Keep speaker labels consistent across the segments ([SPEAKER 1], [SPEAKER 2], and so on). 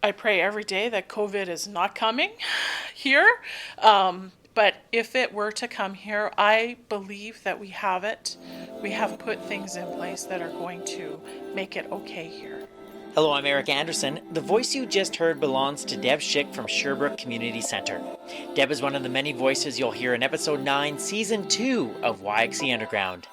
[SPEAKER 1] I pray every day that COVID is not coming here. But if it were to come here, I believe that we have it. We have put things in place that are going to make it okay here.
[SPEAKER 2] Hello, I'm Eric Anderson. The voice you just heard belongs to Deb Schick from Sherbrooke Community Centre. Deb is one of the many voices you'll hear in Episode 9, Season 2 of YXE Underground.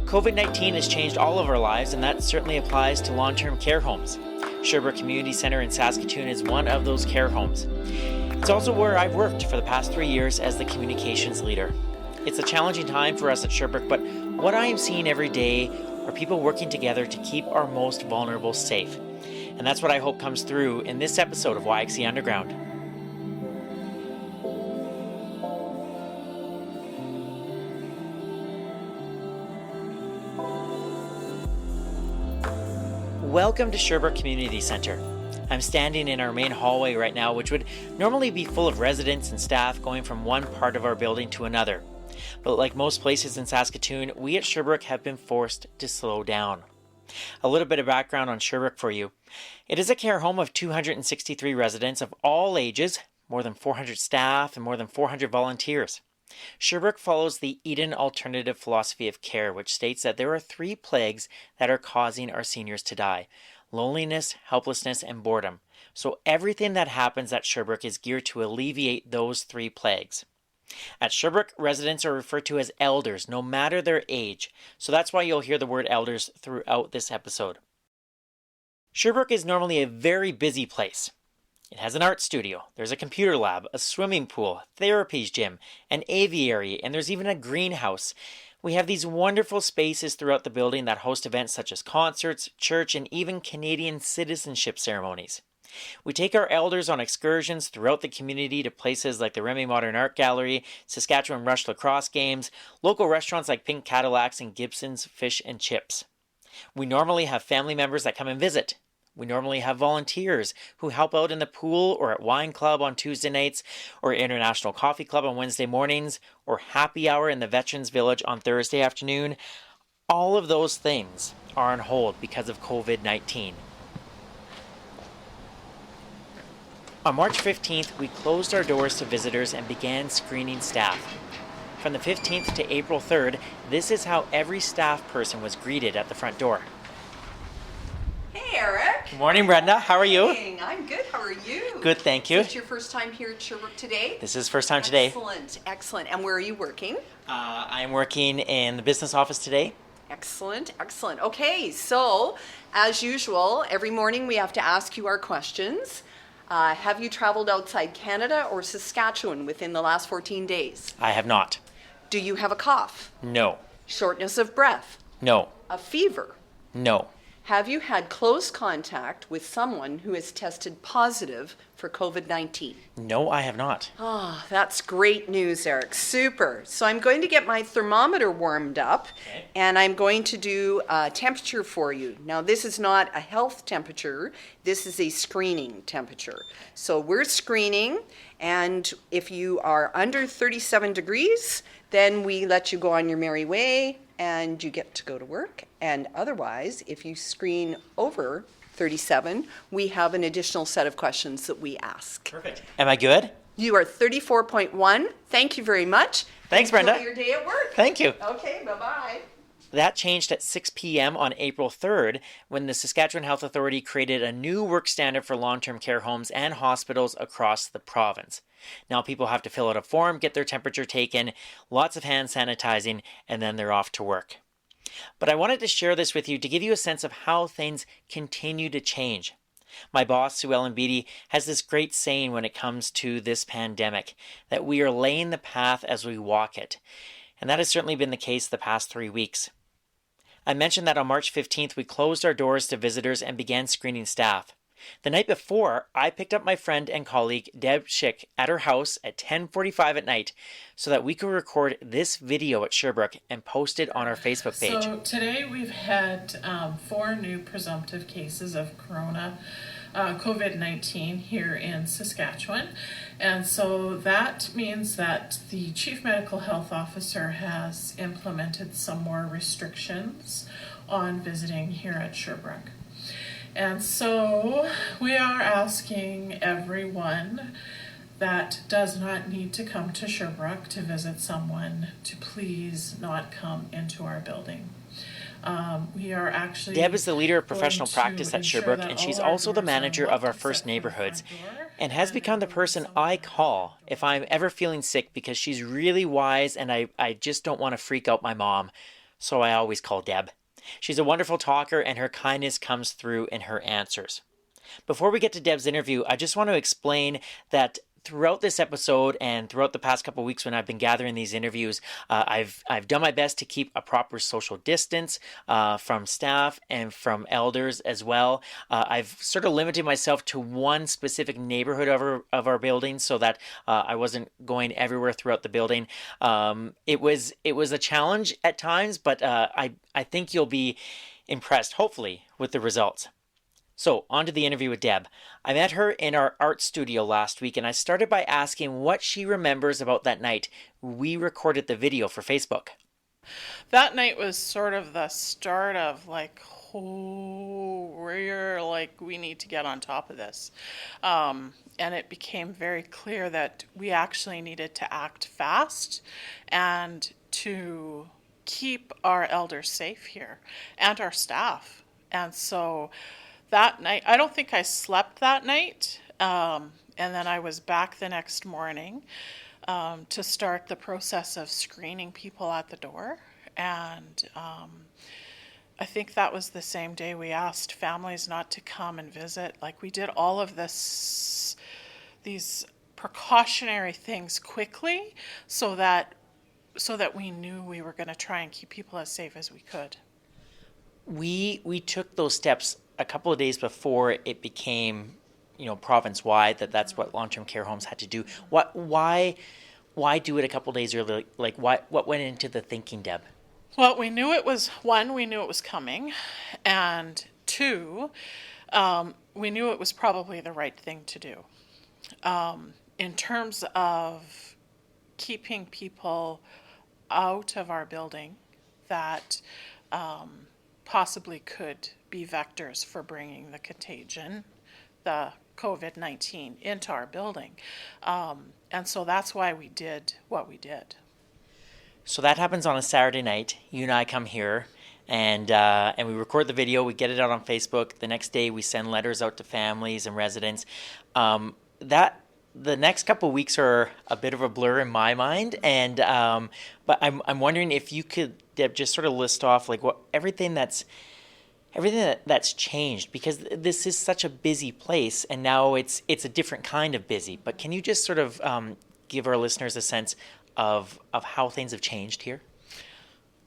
[SPEAKER 2] COVID-19 has changed all of our lives, and that certainly applies to long-term care homes. Sherbrooke Community Centre in Saskatoon is one of those care homes. It's also where I've worked for the past 3 years as the communications leader. It's a challenging time for us at Sherbrooke, but what I am seeing every day are people working together to keep our most vulnerable safe. And that's what I hope comes through in this episode of YXE Underground. Welcome to Sherbrooke Community Centre. I'm standing in our main hallway right now, which would normally be full of residents and staff going from one part of our building to another. But like most places in Saskatoon, we at Sherbrooke have been forced to slow down. A little bit of background on Sherbrooke for you. It is a care home of 263 residents of all ages, more than 400 staff, and more than 400 volunteers. Sherbrooke follows the Eden alternative philosophy of care, which states that there are 3 plagues that are causing our seniors to die: loneliness, helplessness, and boredom. So everything that happens at Sherbrooke is geared to alleviate those 3 plagues. At Sherbrooke, residents are referred to as elders, no matter their age. So that's why you'll hear the word elders throughout this episode. Sherbrooke is normally a very busy place. It has an art studio, there's a computer lab, a swimming pool, therapies gym, an aviary, and there's even a greenhouse. We have these wonderful spaces throughout the building that host events such as concerts, church, and even Canadian citizenship ceremonies. We take our elders on excursions throughout the community to places like the Remy Modern Art Gallery, Saskatchewan Rush lacrosse games, local restaurants like Pink Cadillacs and Gibson's Fish and Chips. We normally have family members that come and visit. We normally have volunteers who help out in the pool or at wine club on Tuesday nights, or International Coffee Club on Wednesday mornings, or happy hour in the Veterans Village on Thursday afternoon. All of those things are on hold because of COVID-19. On March 15th, we closed our doors to visitors and began screening staff. From the 15th to April 3rd, this is how every staff person was greeted at the front door.
[SPEAKER 3] Hey, Eric.
[SPEAKER 2] Good morning, Brenda. How are you?
[SPEAKER 3] Hey, I'm good. How are you?
[SPEAKER 2] Good, thank you.
[SPEAKER 3] Is this your first time here at Sherbrooke today?
[SPEAKER 2] This is first time today.
[SPEAKER 3] Excellent, excellent. And where are you working?
[SPEAKER 2] I'm working in the business office today.
[SPEAKER 3] Excellent, excellent. Okay, so as usual, every morning we have to ask you our questions. Have you traveled outside Canada or Saskatchewan within the last 14 days?
[SPEAKER 2] I have not.
[SPEAKER 3] Do you have a cough?
[SPEAKER 2] No.
[SPEAKER 3] Shortness of breath?
[SPEAKER 2] No.
[SPEAKER 3] A fever?
[SPEAKER 2] No.
[SPEAKER 3] Have you had close contact with someone who has tested positive for COVID-19?
[SPEAKER 2] No, I have not.
[SPEAKER 3] Oh, that's great news, Eric. Super. So I'm going to get my thermometer warmed up, and I'm going to do a temperature for you. Now, this is not a health temperature. This is a screening temperature. So we're screening, and if you are under 37 degrees, then we let you go on your merry way, and you get to go to work. And otherwise, if you screen over 37, we have an additional set of questions that we ask.
[SPEAKER 2] Perfect. Am I good?
[SPEAKER 3] You are 34.1. Thank you very much.
[SPEAKER 2] Thanks, Brenda.
[SPEAKER 3] Enjoy your day at work.
[SPEAKER 2] Thank you.
[SPEAKER 3] Okay, bye-bye.
[SPEAKER 2] That changed at 6 p.m. on April 3rd when the Saskatchewan Health Authority created a new work standard for long-term care homes and hospitals across the province. Now people have to fill out a form, get their temperature taken, lots of hand sanitizing, and then they're off to work. But I wanted to share this with you to give you a sense of how things continue to change. My boss, Sue Ellen Beatty, has this great saying when it comes to this pandemic, that we are laying the path as we walk it. And that has certainly been the case the past 3 weeks. I mentioned that on March 15th, we closed our doors to visitors and began screening staff. The night before, I picked up my friend and colleague Deb Schick at her house at 10:45 at night so that we could record this video at Sherbrooke and post it on our Facebook page.
[SPEAKER 1] So today we've had 4 new presumptive cases of COVID-19 here in Saskatchewan. And so that means that the Chief Medical Health Officer has implemented some more restrictions on visiting here at Sherbrooke. And so we are asking everyone that does not need to come to Sherbrooke to visit someone to please not come into our building. We are actually
[SPEAKER 2] Deb is the leader of professional
[SPEAKER 1] going to
[SPEAKER 2] practice at
[SPEAKER 1] ensure
[SPEAKER 2] Sherbrooke,
[SPEAKER 1] that
[SPEAKER 2] and she's
[SPEAKER 1] all our
[SPEAKER 2] also the
[SPEAKER 1] doors are
[SPEAKER 2] manager of
[SPEAKER 1] locked
[SPEAKER 2] our
[SPEAKER 1] except
[SPEAKER 2] first
[SPEAKER 1] for the
[SPEAKER 2] neighborhoods,
[SPEAKER 1] front door,
[SPEAKER 2] and has become the person I call if I'm ever feeling sick because she's really wise and I just don't want to freak out my mom. So I always call Deb. She's a wonderful talker and her kindness comes through in her answers. Before we get to Deb's interview, I just want to explain that throughout this episode and throughout the past couple of weeks when I've been gathering these interviews, I've done my best to keep a proper social distance from staff and from elders as well. I've sort of limited myself to one specific neighborhood of our building so that I wasn't going everywhere throughout the building. It was a challenge at times, but I think you'll be impressed, hopefully, with the results. So, on to the interview with Deb. I met her in our art studio last week, and I started by asking what she remembers about that night we recorded the video for Facebook.
[SPEAKER 1] That night was sort of the start of like, oh, we need to get on top of this. And it became very clear that we actually needed to act fast and to keep our elders safe here and our staff. And so that night, I don't think I slept that night. And then I was back the next morning to start the process of screening people at the door. And I think that was the same day we asked families not to come and visit. Like, we did all of these precautionary things quickly so that we knew we were going to try and keep people as safe as we could.
[SPEAKER 2] We took those steps a couple of days before it became, province-wide, that's what long-term care homes had to do. Why do it a couple of days early? Like, what went into the thinking, Deb?
[SPEAKER 1] Well, we knew it was coming, and 2, we knew it was probably the right thing to do. In terms of keeping people out of our building that possibly could be vectors for bringing the contagion, the COVID-19, into our building. And so that's why we did what we did.
[SPEAKER 2] So that happens on a Saturday night. You and I come here and we record the video. We get it out on Facebook. The next day we send letters out to families and residents. The next couple of weeks are a bit of a blur in my mind, but I'm wondering if you could, Deb, just sort of list off like everything that's changed, because this is such a busy place, and now it's a different kind of busy. But can you just sort of give our listeners a sense of how things have changed here?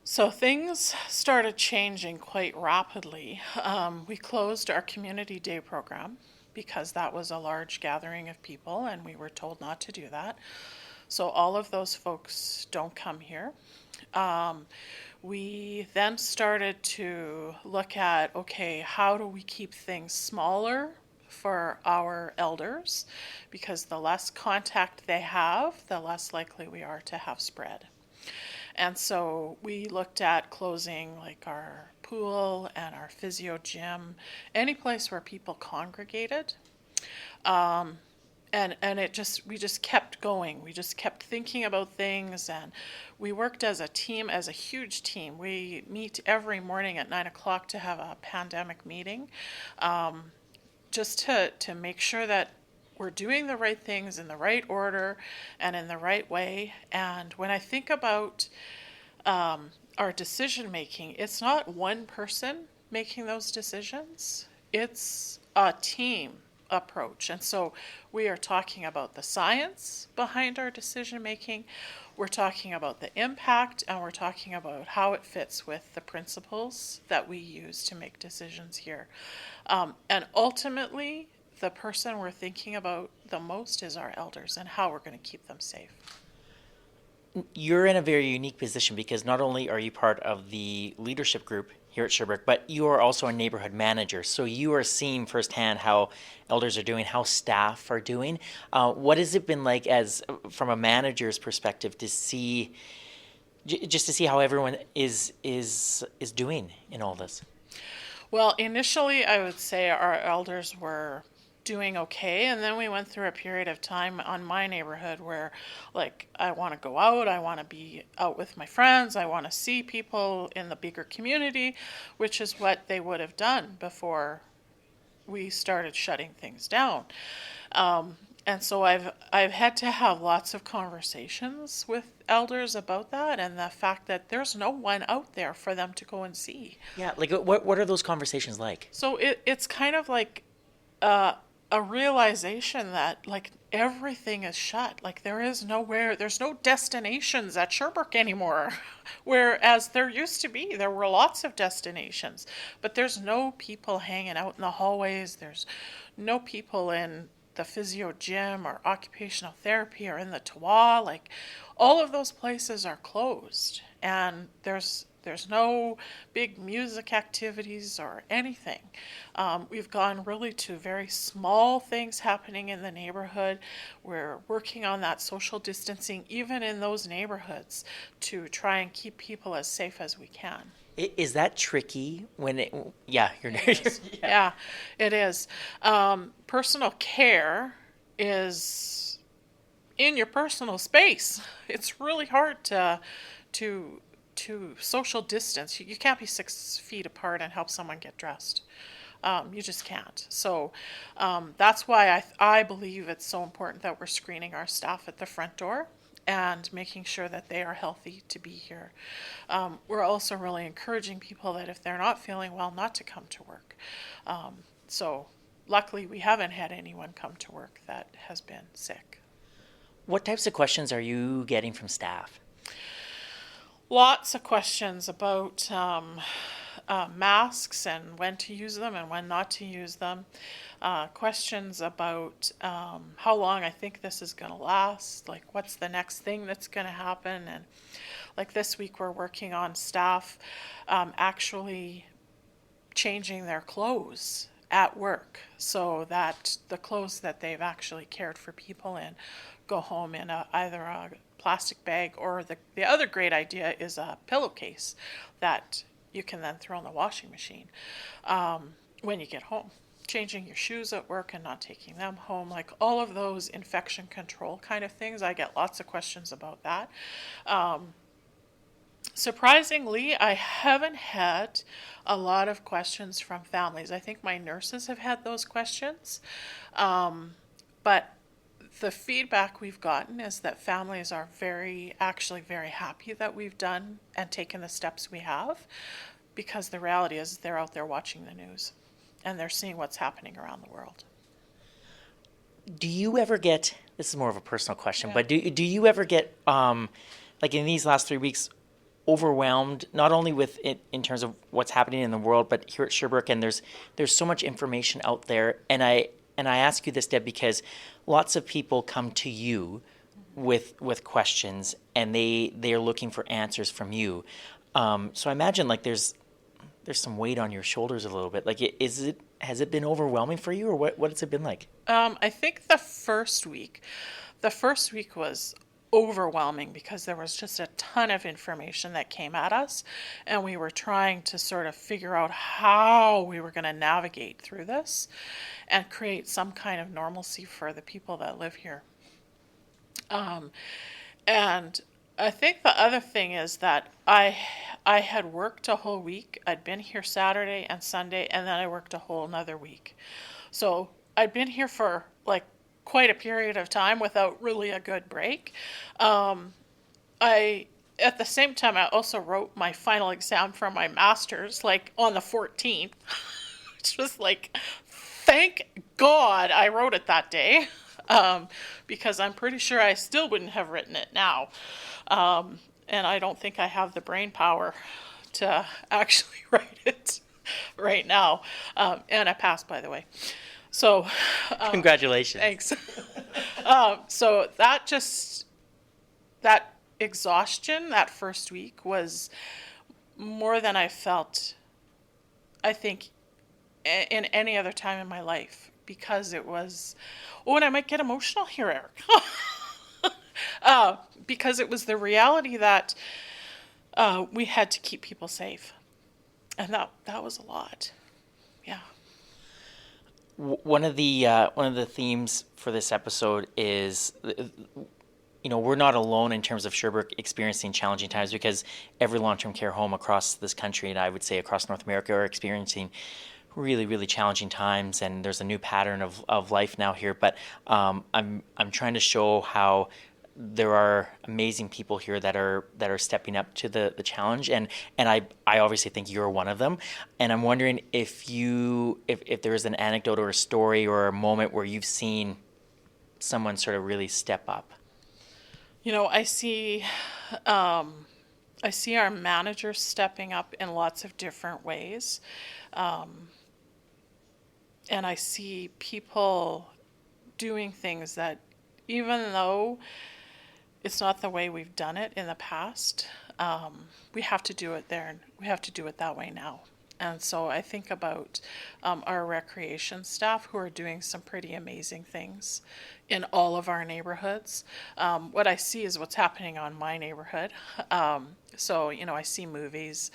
[SPEAKER 1] So things started changing quite rapidly. We closed our community day program because that was a large gathering of people, and we were told not to do that. So all of those folks don't come here. We then started to look at, okay, how do we keep things smaller for our elders? Because the less contact they have, the less likely we are to have spread. And so we looked at closing like our pool and our physio gym, any place where people congregated. And we just kept going. We just kept thinking about things, and we worked as a team, as a huge team. We meet every morning at 9:00 to have a pandemic meeting, just to make sure that we're doing the right things in the right order and in the right way. And when I think about our decision making, it's not one person making those decisions. It's a team approach. And so we are talking about the science behind our decision making. We're talking about the impact, and we're talking about how it fits with the principles that we use to make decisions here. And ultimately, the person we're thinking about the most is our elders and how we're going to keep them safe.
[SPEAKER 2] You're in a very unique position because not only are you part of the leadership group here at Sherbrooke, but you are also a neighborhood manager. So you are seeing firsthand how elders are doing, how staff are doing. What has it been like as from a manager's perspective to see, just to see how everyone is doing in all this?
[SPEAKER 1] Well, initially, I would say our elders were doing okay, and then we went through a period of time on my neighborhood where, like, I want to go out, I want to be out with my friends, I want to see people in the bigger community, which is what they would have done before we started shutting things down. And so I've had to have lots of conversations with elders about that, and the fact that there's no one out there for them to go and see.
[SPEAKER 2] Yeah, like what are those conversations like?
[SPEAKER 1] So it's kind of like a realization that, like, everything is shut. Like, there's no destinations at Sherbrooke anymore. Whereas there used to be, there were lots of destinations, but there's no people hanging out in the hallways. There's no people in the physio gym or occupational therapy or in the Tawa. Like, all of those places are closed, and there's no big music activities or anything. We've gone really to very small things happening in the neighborhood. We're working on that social distancing, even in those neighborhoods, to try and keep people as safe as we can.
[SPEAKER 2] Is that tricky when
[SPEAKER 1] Yeah, it is. Personal care is in your personal space. It's really hard to social distance. You can't be 6 feet apart and help someone get dressed. You just can't. So that's why I believe it's so important that we're screening our staff at the front door and making sure that they are healthy to be here. We're also really encouraging people that if they're not feeling well, not to come to work. So luckily, we haven't had anyone come to work that has been sick.
[SPEAKER 2] What types of questions are you getting from staff?
[SPEAKER 1] Lots of questions about masks and when to use them and when not to use them. Questions about how long I think this is going to last, like what's the next thing that's going to happen. And like this week we're working on staff actually changing their clothes at work so that the clothes that they've actually cared for people in go home in either a plastic bag, or the other great idea is a pillowcase that you can then throw in the washing machine when you get home. Changing your shoes at work and not taking them home, like all of those infection control kind of things. I get lots of questions about that. Surprisingly, I haven't had a lot of questions from families. I think my nurses have had those questions, but the feedback we've gotten is that families are very happy that we've done and taken the steps we have, because the reality is they're out there watching the news and they're seeing what's happening around the world.
[SPEAKER 2] Do you ever get, this is more of a personal question, but do you ever get, like in these last 3 weeks, overwhelmed, not only with it in terms of what's happening in the world, but here at Sherbrooke, and there's so much information out there, and I ask you this, Deb, because lots of people come to you with questions, and they are looking for answers from you. So I imagine like there's some weight on your shoulders a little bit. Like, has it been overwhelming for you, or what has it been like?
[SPEAKER 1] I think the first week was overwhelming because there was just a ton of information that came at us, and we were trying to sort of figure out how we were going to navigate through this and create some kind of normalcy for the people that live here. And I think the other thing is that I had worked a whole week. I'd been here Saturday and Sunday, and then I worked a whole another week. So I'd been here for like quite a period of time without really a good break. At the same time, I also wrote my final exam for my master's like on the 14th, which was like thank God I wrote it that day, because I'm pretty sure I still wouldn't have written it now. And I don't think I have the brain power to actually write it right now. And I passed, by the way. So,
[SPEAKER 2] Congratulations.
[SPEAKER 1] thanks. So that exhaustion that first week was more than I felt, I think, in any other time in my life, because it was, oh, and I might get emotional here, Eric. Because it was the reality that we had to keep people safe. And that was a lot. Yeah.
[SPEAKER 2] One of the themes for this episode is, we're not alone in terms of Sherbrooke experiencing challenging times, because every long-term care home across this country, and I would say across North America, are experiencing really, really challenging times, and there's a new pattern of life now here. But I'm trying to show how there are amazing people here that are stepping up to the challenge, and I obviously think you're one of them. And I'm wondering if there is an anecdote or a story or a moment where you've seen someone sort of really step up.
[SPEAKER 1] I see our managers stepping up in lots of different ways. And I see people doing things that, even though it's not the way we've done it in the past, we have to do it there, and we have to do it that way now. And so I think about our recreation staff, who are doing some pretty amazing things in all of our neighborhoods. What I see is what's happening on my neighborhood. So, I see movies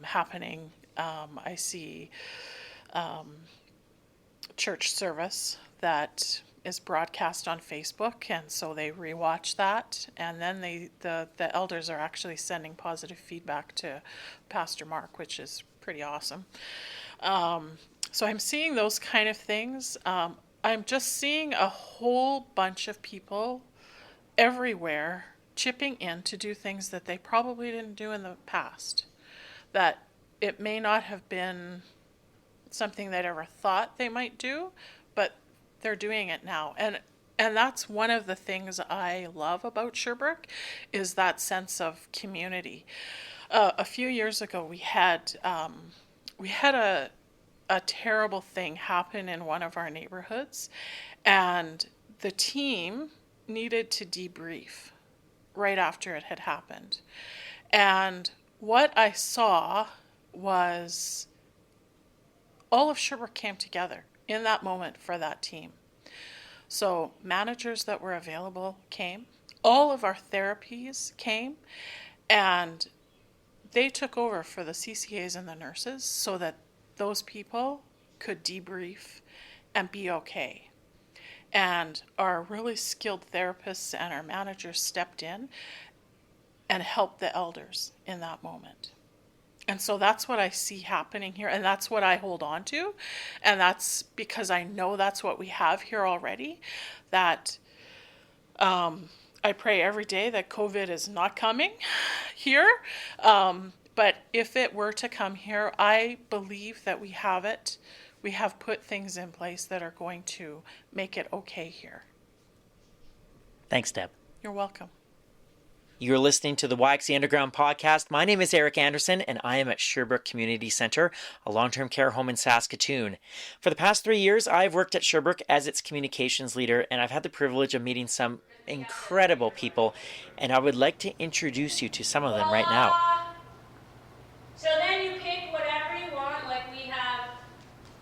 [SPEAKER 1] happening. I see church service that is broadcast on Facebook, and so they rewatch that, and then the elders are actually sending positive feedback to Pastor Mark, which is pretty awesome. So I'm seeing those kind of things. I'm just seeing a whole bunch of people everywhere chipping in to do things that they probably didn't do in the past, that it may not have been something they'd ever thought they might do, but they're doing it now. And that's one of the things I love about Sherbrooke, is that sense of community. A few years ago, we had a terrible thing happen in one of our neighborhoods, and the team needed to debrief right after it had happened. And what I saw was all of Sherbrooke came together in that moment for that team. So managers that were available came, all of our therapies came, and they took over for the CCAs and the nurses so that those people could debrief and be okay. And our really skilled therapists and our managers stepped in and helped the elders in that moment. And so that's what I see happening here, and that's what I hold on to. And that's because I know that's what we have here already, that I pray every day that COVID is not coming here. But if it were to come here, I believe that we have it. We have put things in place that are going to make it okay here.
[SPEAKER 2] Thanks, Deb.
[SPEAKER 1] You're welcome.
[SPEAKER 2] You're listening to the YXE Underground podcast. My name is Eric Anderson, and I am at Sherbrooke Community Centre, a long-term care home in Saskatoon. For the past 3 years, I've worked at Sherbrooke as its communications leader, and I've had the privilege of meeting some incredible people, and I would like to introduce you to some of them right now.
[SPEAKER 4] So then you pick whatever you want, like we have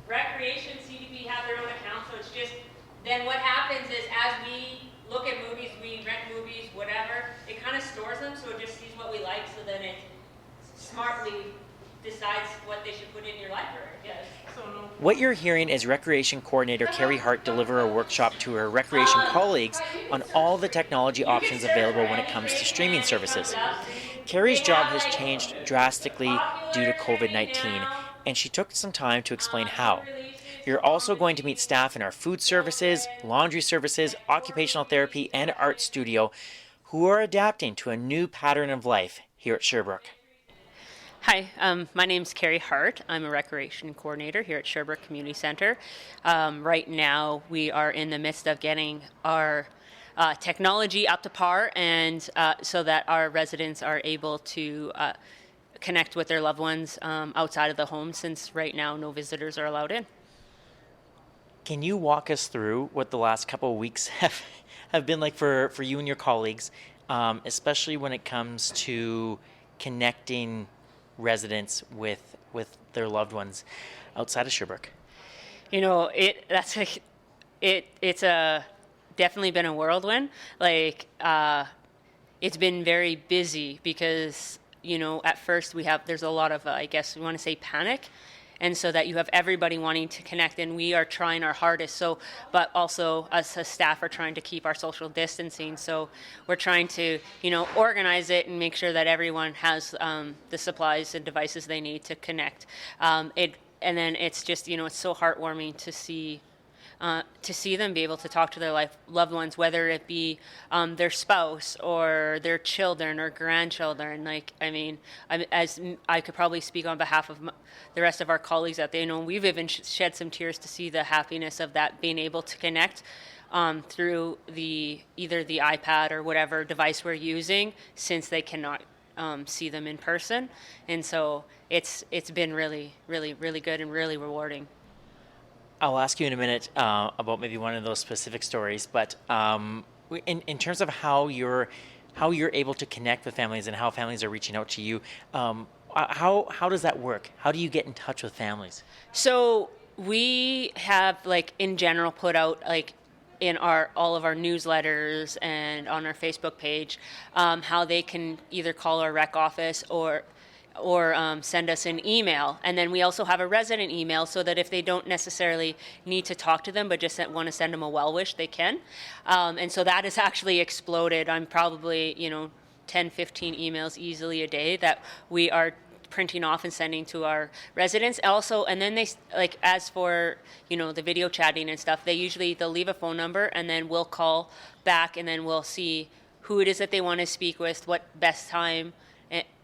[SPEAKER 4] recreation, CDP have their own account, so it's just, then what happens is as we look at movies, we rent movies, whatever, it kind of stores them, so it just sees what we like, so then it smartly decides what they should put in your library, I guess.
[SPEAKER 2] What you're hearing is Recreation Coordinator Carrie Hart deliver a workshop to her recreation colleagues on all the technology options available when it comes to streaming services. Carrie's job has changed drastically due to COVID-19, and she took some time to explain how. You're also going to meet staff in our food services, laundry services, occupational therapy, and art studio who are adapting to a new pattern of life here at Sherbrooke.
[SPEAKER 4] Hi, my name's Carrie Hart. I'm a recreation coordinator here at Sherbrooke Community Centre. Right now, we are in the midst of getting our technology up to par, and so that our residents are able to connect with their loved ones outside of the home, since right now no visitors are allowed in.
[SPEAKER 2] Can you walk us through what the last couple of weeks have been like for you and your colleagues, especially when it comes to connecting residents with their loved ones outside of Sherbrooke?
[SPEAKER 4] You know, it's definitely been a whirlwind. Like, it's been very busy because, you know, at first there's a lot of, I guess we want to say, panic. And so that you have everybody wanting to connect, and we are trying our hardest. So, but also us as staff are trying to keep our social distancing. So we're trying to, you know, organize it and make sure that everyone has the supplies and devices they need to connect. And then it's just, you know, it's so heartwarming to see them be able to talk to their loved ones, whether it be their spouse or their children or grandchildren. Like, I mean, as I could probably speak on behalf of the rest of our colleagues out there, you know, we've even shed some tears to see the happiness of that, being able to connect through either the iPad or whatever device we're using, since they cannot see them in person. And so it's been really, really, really good and really rewarding.
[SPEAKER 2] I'll ask you in a minute about maybe one of those specific stories, but in terms of how you're able to connect with families and how families are reaching out to you, how does that work? How do you get in touch with families?
[SPEAKER 4] So we have, like, in general, put out, like, in all of our newsletters and on our Facebook page, how they can either call our rec office or send us an email. And then we also have a resident email, so that if they don't necessarily need to talk to them but just want to send them a well wish, they can. And so that has actually exploded. I'm probably, you know, 10, 15 emails easily a day that we are printing off and sending to our residents. Also, and then they, like, as for, you know, the video chatting and stuff, they'll leave a phone number, and then we'll call back, and then we'll see who it is that they want to speak with, what best time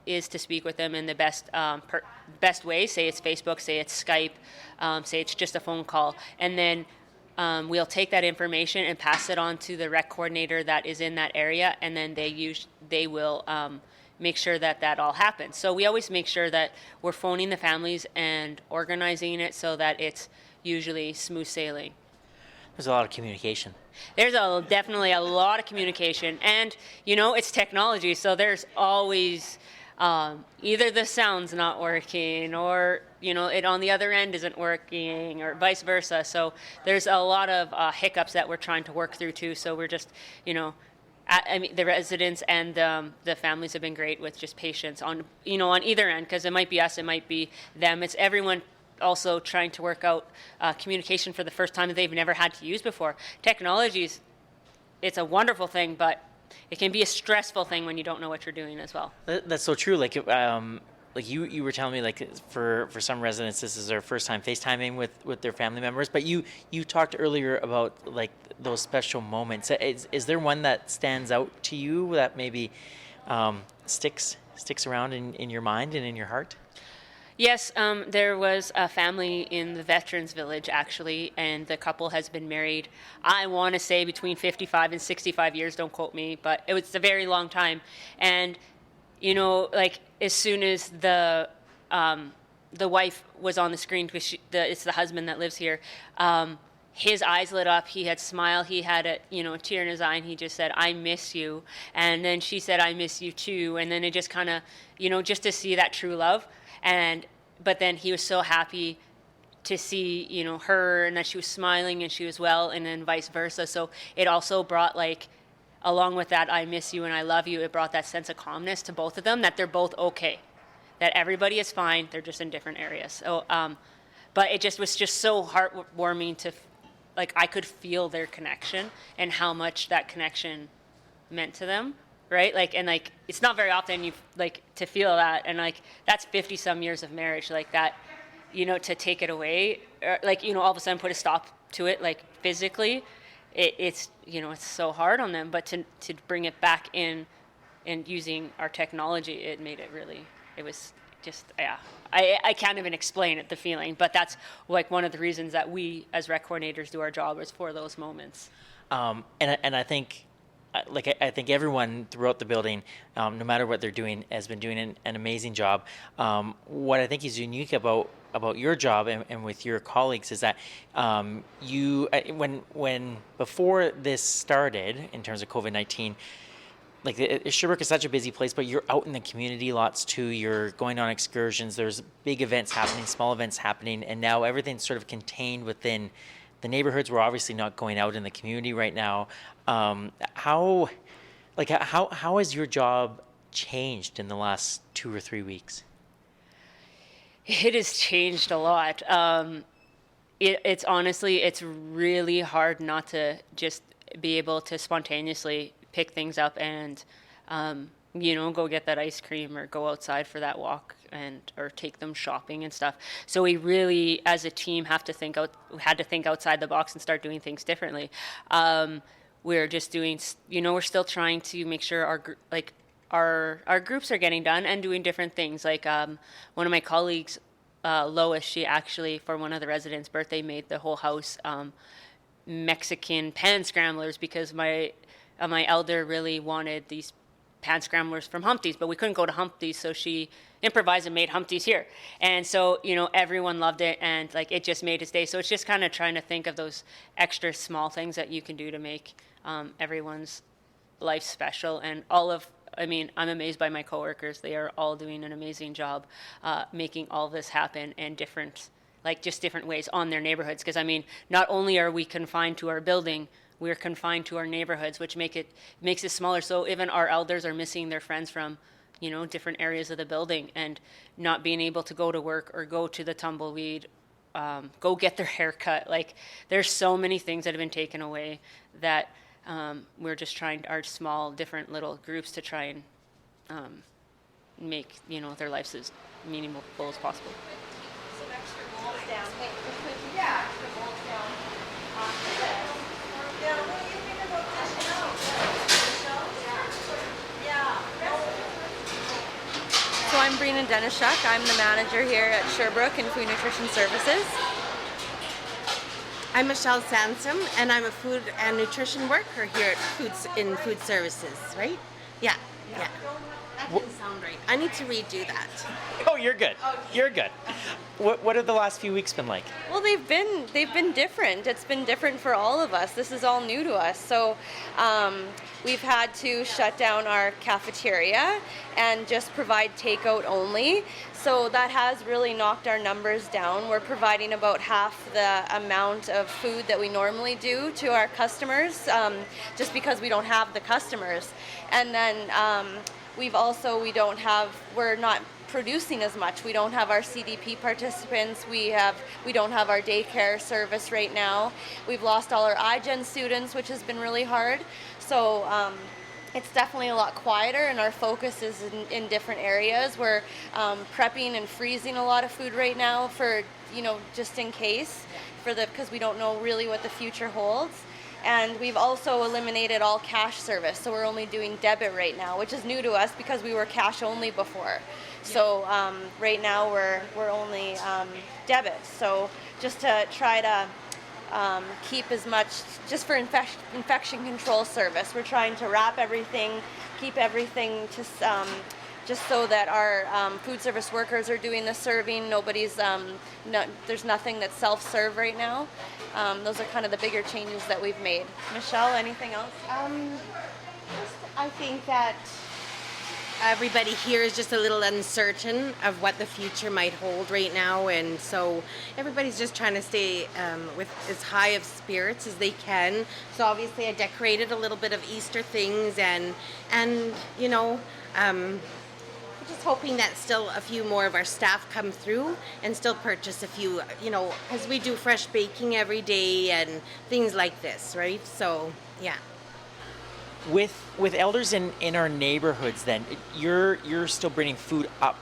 [SPEAKER 4] is to speak with them in the best way. Say it's Facebook, say it's Skype, say it's just a phone call, and then we'll take that information and pass it on to the rec coordinator that is in that area, and then they will make sure that all happens. So we always make sure that we're phoning the families and organizing it so that it's usually smooth sailing.
[SPEAKER 2] There's a lot of communication.
[SPEAKER 4] There's definitely a lot of communication, and, you know, it's technology, so there's always either the sound's not working, or, you know, it on the other end isn't working, or vice versa. So there's a lot of hiccups that we're trying to work through too. So we're just, you know, I mean, the residents and the families have been great with just patience on either end, because it might be us, it might be them. It's everyone also trying to work out communication for the first time that they've never had to use before. Technology's, it's a wonderful thing, but it can be a stressful thing when you don't know what you're doing as well.
[SPEAKER 2] That's so true. Like you were telling me, like, for some residents, this is their first time FaceTiming with their family members. But you talked earlier about, like, those special moments. Is there one that stands out to you that maybe sticks around in your mind and in your heart?
[SPEAKER 4] Yes, there was a family in the Veterans Village, actually, and the couple has been married, I want to say, between 55 and 65 years, don't quote me, but it was a very long time. And, you know, like, as soon as the wife was on the screen, because it's the husband that lives here, his eyes lit up, he had smiled, he had a tear in his eye, and he just said, "I miss you." And then she said, "I miss you too." And then it just kind of, just to see that true love. But then he was so happy to see, her, and that she was smiling and she was well, and then vice versa. So it also brought, like, along with that, "I miss you" and "I love you," it brought that sense of calmness to both of them, that they're both okay, that everybody is fine, they're just in different areas. So, but it just was just so heartwarming to, like, I could feel their connection and how much that connection meant to them. Right? Like, and, like, it's not very often to feel that, and, like, that's 50 some years of marriage, like that, to take it away, or, like, all of a sudden put a stop to it, like, physically, it's it's so hard on them, but to bring it back in and using our technology, it made it really, it was just, yeah, I can't even explain it, the feeling, but that's like one of the reasons that we as rec coordinators do our job, is for those moments.
[SPEAKER 2] And I think, I think everyone throughout the building, no matter what they're doing, has been doing an amazing job. What I think is unique about your job and with your colleagues is that you, when before this started in terms of COVID-19, like Sherbrooke is such a busy place, but you're out in the community lots too. You're going on excursions. There's big events happening, small events happening, and now everything's sort of contained within the neighborhoods. We're obviously not going out in the community right now. How has your job changed in the last 2 or 3 weeks?
[SPEAKER 4] It has changed a lot. It's honestly, it's really hard not to just be able to spontaneously pick things up and, go get that ice cream or go outside for that walk or take them shopping and stuff. So we really, as a team, had to think outside the box and start doing things differently. We're just doing, we're still trying to make sure our groups are getting done and doing different things. Like one of my colleagues, Lois, she actually, for one of the residents' birthday, made the whole house Mexican pan scramblers, because my elder really wanted these pan scramblers from Humpty's, but we couldn't go to Humpty's, so she improvised and made Humpty's here. And so, everyone loved it, and it just made its day. So it's just kind of trying to think of those extra small things that you can do to make everyone's life special. And I'm amazed by my coworkers. They are all doing an amazing job making all this happen in different ways on their neighborhoods. Because, not only are we confined to our building, we're confined to our neighborhoods, which makes it smaller. So even our elders are missing their friends from, different areas of the building, and not being able to go to work or go to the tumbleweed, go get their hair cut. There's so many things that have been taken away that we're just trying, our small, different little groups, to try and make, their lives as meaningful as possible.
[SPEAKER 3] Some extra molds down. Hey, yeah, extra molds down. Yeah, what do you think about this?
[SPEAKER 5] So I'm Brina Denishuk. I'm the manager here at Sherbrooke in Food Nutrition Services.
[SPEAKER 6] I'm Michelle Sansom, and I'm a food and nutrition worker here at Food Services, right? Yeah. That didn't sound right. I need to redo that.
[SPEAKER 2] Oh, you're good. You're good. What have the last few weeks been like?
[SPEAKER 5] Well, they've been different. It's been different for all of us. This is all new to us. So we've had to shut down our cafeteria and just provide takeout only. So that has really knocked our numbers down. We're providing about half the amount of food that we normally do to our customers, just because we don't have the customers. And then we're not producing as much. We don't have our CDP participants. We don't have our daycare service right now. We've lost all our iGen students, which has been really hard. So it's definitely a lot quieter, and our focus is in different areas. We're prepping and freezing a lot of food right now for, just in case, because we don't know really what the future holds. And we've also eliminated all cash service, so we're only doing debit right now, which is new to us because we were cash only before. So right now we're only debit. So just to try to keep as much, just for infection control service, we're trying to wrap everything, keep everything just so that our food service workers are doing the serving. There's nothing that's self-serve right now. Those are kind of the bigger changes that we've made. Michelle, anything else?
[SPEAKER 6] I think that everybody here is just a little uncertain of what the future might hold right now, and so everybody's just trying to stay with as high of spirits as they can. So obviously I decorated a little bit of Easter things, and we're just hoping that still a few more of our staff come through and still purchase a few, because we do fresh baking every day and things like this, right? So, yeah.
[SPEAKER 2] With elders in our neighborhoods, then you're still bringing food up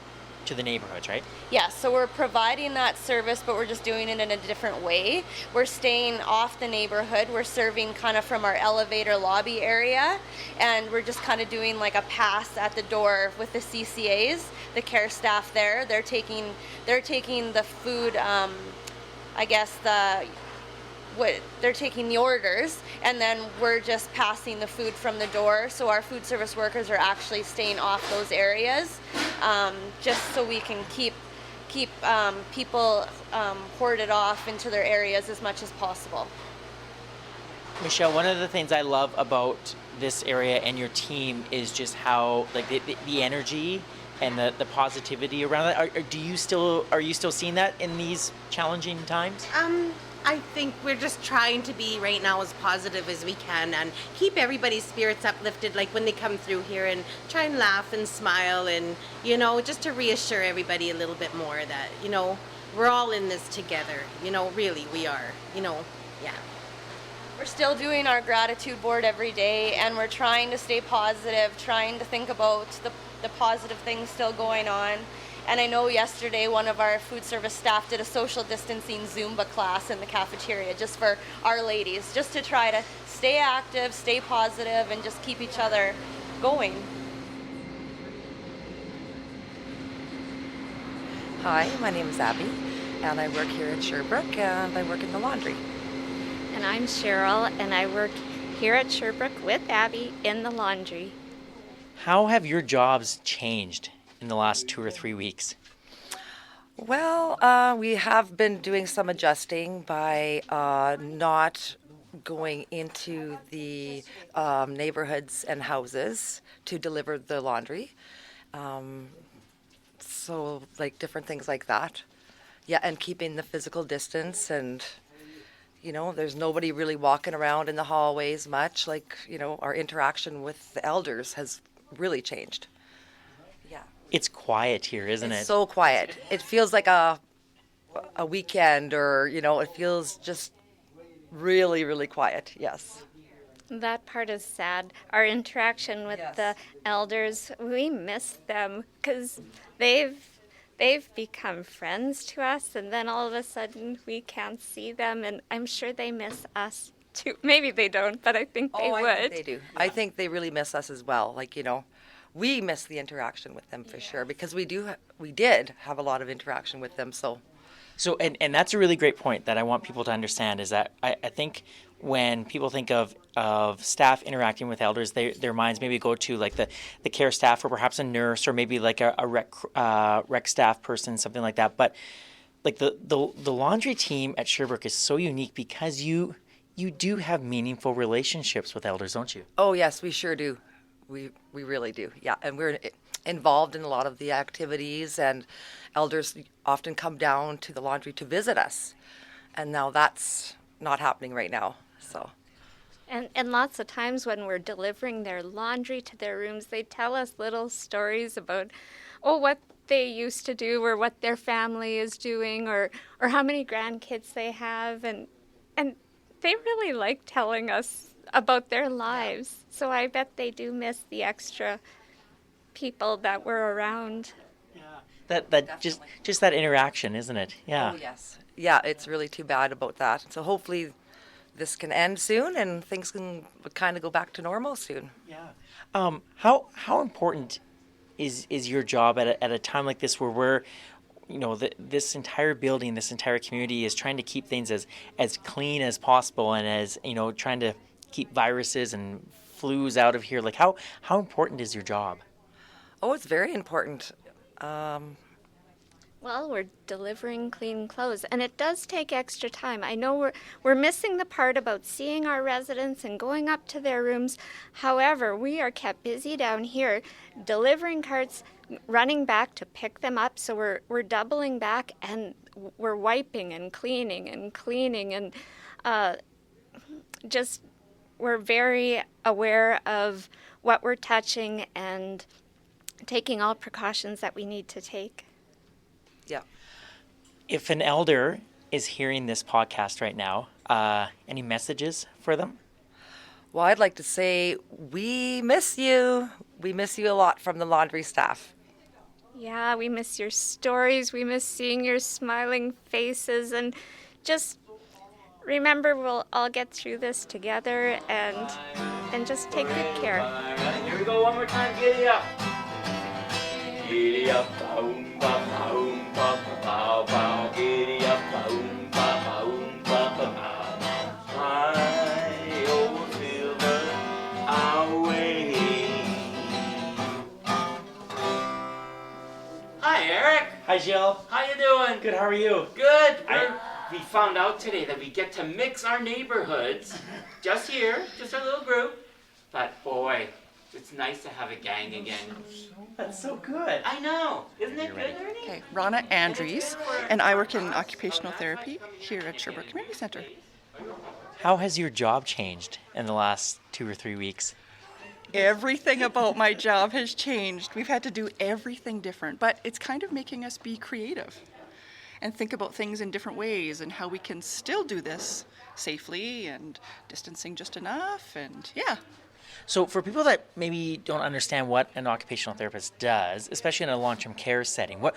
[SPEAKER 2] to the neighborhoods, right?
[SPEAKER 5] Yeah, so we're providing that service, but we're just doing it in a different way. We're staying off the neighborhood. We're serving kind of from our elevator lobby area, and we're just kind of doing like a pass at the door with the CCAs, the care staff there. They're taking the food, I guess they're taking the orders, and then we're just passing the food from the door. So our food service workers are actually staying off those areas, just so we can keep people hoarded off into their areas as much as possible.
[SPEAKER 2] Michelle, one of the things I love about this area and your team is just how like the energy and the positivity around it. Are you still seeing that in these challenging times?
[SPEAKER 6] I think we're just trying to be right now as positive as we can and keep everybody's spirits uplifted, like when they come through here, and try and laugh and smile, and just to reassure everybody a little bit more that we're all in this together. Really we are. Yeah.
[SPEAKER 5] We're still doing our gratitude board every day, and we're trying to stay positive, trying to think about the positive things still going on. And I know yesterday one of our food service staff did a social distancing Zumba class in the cafeteria just for our ladies, just to try to stay active, stay positive, and just keep each other going.
[SPEAKER 7] Hi, my name is Abby, and I work here at Sherbrooke, and I work in the laundry.
[SPEAKER 8] And I'm Cheryl, and I work here at Sherbrooke with Abby in the laundry.
[SPEAKER 2] How have your jobs changed in the last 2 or 3 weeks?
[SPEAKER 7] Well, we have been doing some adjusting by not going into the neighborhoods and houses to deliver the laundry. So, like different things like that. Yeah, and keeping the physical distance, and there's nobody really walking around in the hallways much. Like, our interaction with the elders has really changed. Yeah.
[SPEAKER 2] It's quiet here, isn't it?
[SPEAKER 7] It's so quiet. It feels like a weekend, or it feels just really, really quiet. Yes.
[SPEAKER 8] That part is sad. Our interaction with
[SPEAKER 7] Yes.
[SPEAKER 8] the elders, we miss them because they've become friends to us, and then all of a sudden we can't see them, and I'm sure they miss us too. Maybe they don't, but I think they would.
[SPEAKER 7] I think they do. I think they really miss us as well. Like, we miss the interaction with them for sure, because we did have a lot of interaction with them. So
[SPEAKER 2] and that's a really great point that I want people to understand, is that I think when people think of staff interacting with elders, their minds maybe go to like the care staff, or perhaps a nurse, or maybe like a rec staff person, something like that. But like the laundry team at Sherbrooke is so unique because you do have meaningful relationships with elders, don't you?
[SPEAKER 7] Oh yes, we sure do. We really do. Yeah, and we're involved in a lot of the activities, and elders often come down to the laundry to visit us. And now that's not happening right now. So
[SPEAKER 8] And lots of times when we're delivering their laundry to their rooms, they tell us little stories about, what they used to do, or what their family is doing, or how many grandkids they have, and they really like telling us about their lives. So I bet they do miss the extra people that were around.
[SPEAKER 2] That just that interaction, isn't it? Yeah.
[SPEAKER 7] Oh yes. Yeah, it's really too bad about that. So hopefully this can end soon and things can kind of go back to normal soon.
[SPEAKER 2] Yeah. How important is your job at a time like this, where we're, this entire building, this entire community is trying to keep things as clean as possible, and as trying to keep viruses and flus out of here? Like how important is your job?
[SPEAKER 7] Oh, it's very important.
[SPEAKER 8] Well, we're delivering clean clothes, and it does take extra time. I know we're missing the part about seeing our residents and going up to their rooms. However, we are kept busy down here delivering carts, running back to pick them up. So we're doubling back, and we're wiping and cleaning and just we're very aware of what we're touching and taking all precautions that we need to take.
[SPEAKER 7] Yeah.
[SPEAKER 2] If an elder is hearing this podcast right now, any messages for them?
[SPEAKER 7] Well, I'd like to say we miss you. We miss you a lot from the laundry staff.
[SPEAKER 8] Yeah, we miss your stories. We miss seeing your smiling faces. And just remember, we'll all get through this together and just take good care.
[SPEAKER 2] All right, here we go one more time. Giddy up. Giddy up, boom, ba, boom, ba, bow, bow. Giddy up, boom, ba, boom, ba, bow. Fly over silver our way.
[SPEAKER 9] Hi, Eric.
[SPEAKER 2] Hi, Jill.
[SPEAKER 9] How you doing?
[SPEAKER 2] Good, how are you?
[SPEAKER 9] Good. We found out today that we get to mix our neighborhoods just here, just our little group. But boy, it's nice to have a gang again.
[SPEAKER 2] That's so good.
[SPEAKER 9] I know. Isn't it
[SPEAKER 2] You're
[SPEAKER 9] good,
[SPEAKER 2] ready.
[SPEAKER 9] Ernie?
[SPEAKER 10] Okay, Rana Andrews, and I work in occupational therapy here at Sherbrooke Community Centre.
[SPEAKER 2] How has your job changed in the last 2 or 3 weeks?
[SPEAKER 10] Everything about my job has changed. We've had to do everything different, but it's kind of making us be creative and think about things in different ways and how we can still do this safely and distancing just enough, and yeah.
[SPEAKER 2] So for people that maybe don't understand what an occupational therapist does, especially in a long-term care setting, what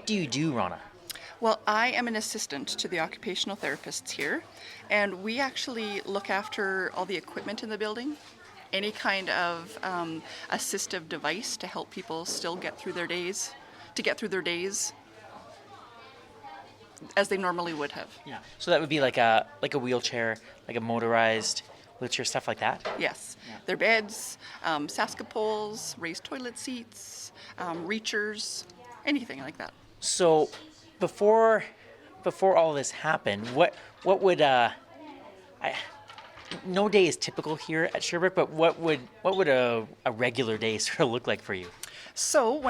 [SPEAKER 2] do you do, Rana?
[SPEAKER 10] Well, I am an assistant to the occupational therapists here, and we actually look after all the equipment in the building, any kind of assistive device to help people still get through their days, as they normally would have.
[SPEAKER 2] Yeah. So that would be like a wheelchair, like a motorized wheelchair, stuff like that?
[SPEAKER 10] Yes, their beds, Saskapoles, raised toilet seats, reachers, anything like that.
[SPEAKER 2] So before all this happened, what would no day is typical here at Sherbrooke, but what would a regular day sort of look like for you?
[SPEAKER 10] So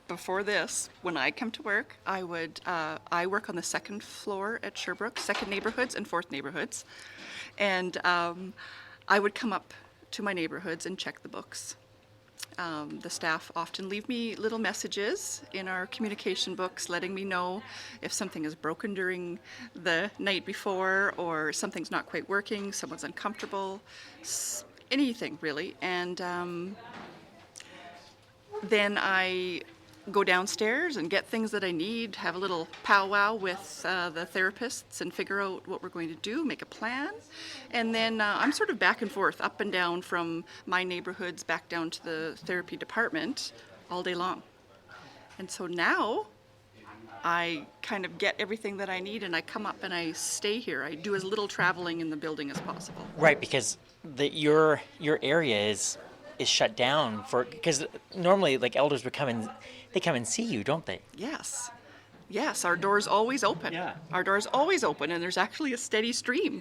[SPEAKER 10] before this, when I come to work, I work on the second floor at Sherbrooke, second neighborhoods and fourth neighborhoods. And I would come up to my neighborhoods and check the books. The staff often leave me little messages in our communication books letting me know if something is broken during the night before or something's not quite working, someone's uncomfortable, anything really. And then I go downstairs and get things that I need, have a little powwow with the therapists and figure out what we're going to do, make a plan. And then I'm sort of back and forth, up and down from my neighborhoods back down to the therapy department all day long. And so now I kind of get everything that I need and I come up and I stay here. I do as little traveling in the building as possible.
[SPEAKER 2] Right, because your area is shut down because normally like elders would come and see you, don't they?
[SPEAKER 10] Yes, our door's always open.
[SPEAKER 2] Yeah.
[SPEAKER 10] Our door's always open, and there's actually a steady stream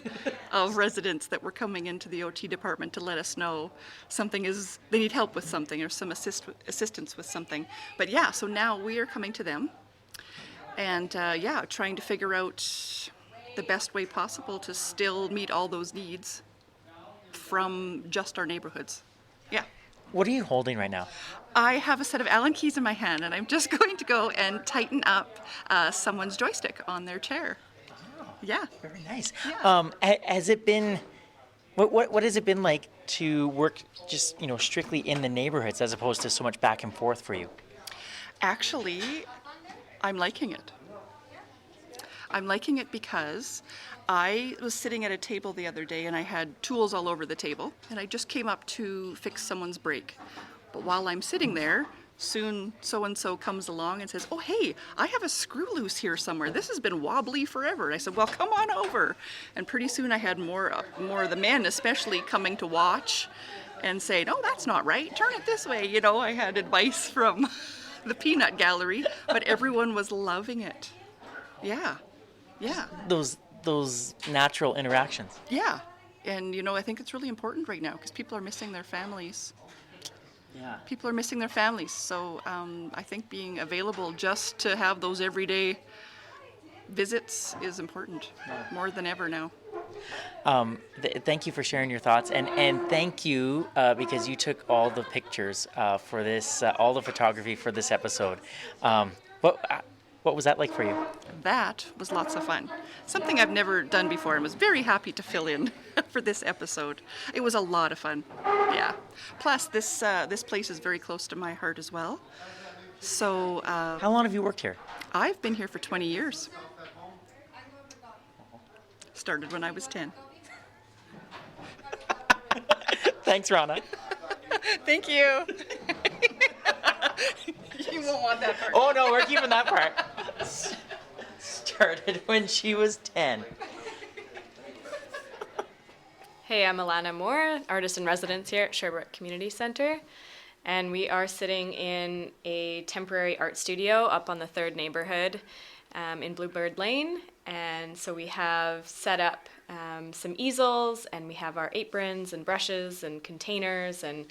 [SPEAKER 10] of residents that were coming into the OT department to let us know they need help with something or some assistance with something. But yeah, so now we are coming to them and trying to figure out the best way possible to still meet all those needs from just our neighborhoods. Yeah.
[SPEAKER 2] What are you holding right now?
[SPEAKER 10] I have a set of Allen keys in my hand, and I'm just going to go and tighten up someone's joystick on their chair. Yeah.
[SPEAKER 2] Very nice.
[SPEAKER 10] Yeah.
[SPEAKER 2] Has it been, what has it been like to work just, strictly in the neighborhoods as opposed to so much back and forth for you?
[SPEAKER 10] Actually, I'm liking it. I'm liking it because I was sitting at a table the other day and I had tools all over the table, and I just came up to fix someone's brake. But while I'm sitting there, soon so-and-so comes along and says, "Oh, hey, I have a screw loose here somewhere. This has been wobbly forever." And I said, "Well, come on over." And pretty soon I had more of the men especially coming to watch and saying, "Oh, that's not right. Turn it this way." I had advice from the peanut gallery, but everyone was loving it. Yeah. Yeah.
[SPEAKER 2] Those natural interactions.
[SPEAKER 10] Yeah. And, I think it's really important right now because people are missing their families.
[SPEAKER 2] Yeah.
[SPEAKER 10] People are missing their families. So I think being available just to have those everyday visits is important, more than ever now.
[SPEAKER 2] Thank you for sharing your thoughts, and thank you because you took all the pictures for this, all the photography for this episode. What was that like for you?
[SPEAKER 10] That was lots of fun. Something I've never done before and was very happy to fill in for this episode. It was a lot of fun. Yeah. Plus, this place is very close to my heart as well. So
[SPEAKER 2] How long have you worked here?
[SPEAKER 10] I've been here for 20 years. Started when I was 10.
[SPEAKER 2] Thanks, Rana.
[SPEAKER 10] Thank you. You won't want that part.
[SPEAKER 2] Oh no, we're keeping that part. Started when she was 10.
[SPEAKER 11] Hey, I'm Alana Moore, artist in residence here at Sherbrooke Community Centre, and we are sitting in a temporary art studio up on the 3rd neighborhood in Bluebird Lane. And so we have set up some easels, and we have our aprons and brushes and containers and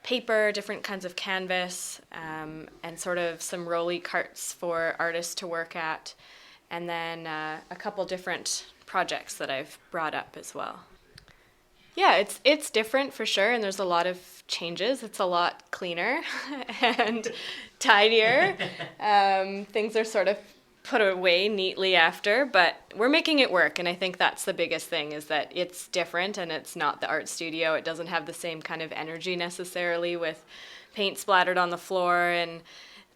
[SPEAKER 11] paper, different kinds of canvas, and sort of some rolly carts for artists to work at, and then a couple different projects that I've brought up as well. Yeah, it's different for sure, and there's a lot of changes. It's a lot cleaner and tidier. Things are sort of put away neatly after, but we're making it work, and I think that's the biggest thing, is that it's different and it's not the art studio. It doesn't have the same kind of energy necessarily, with paint splattered on the floor and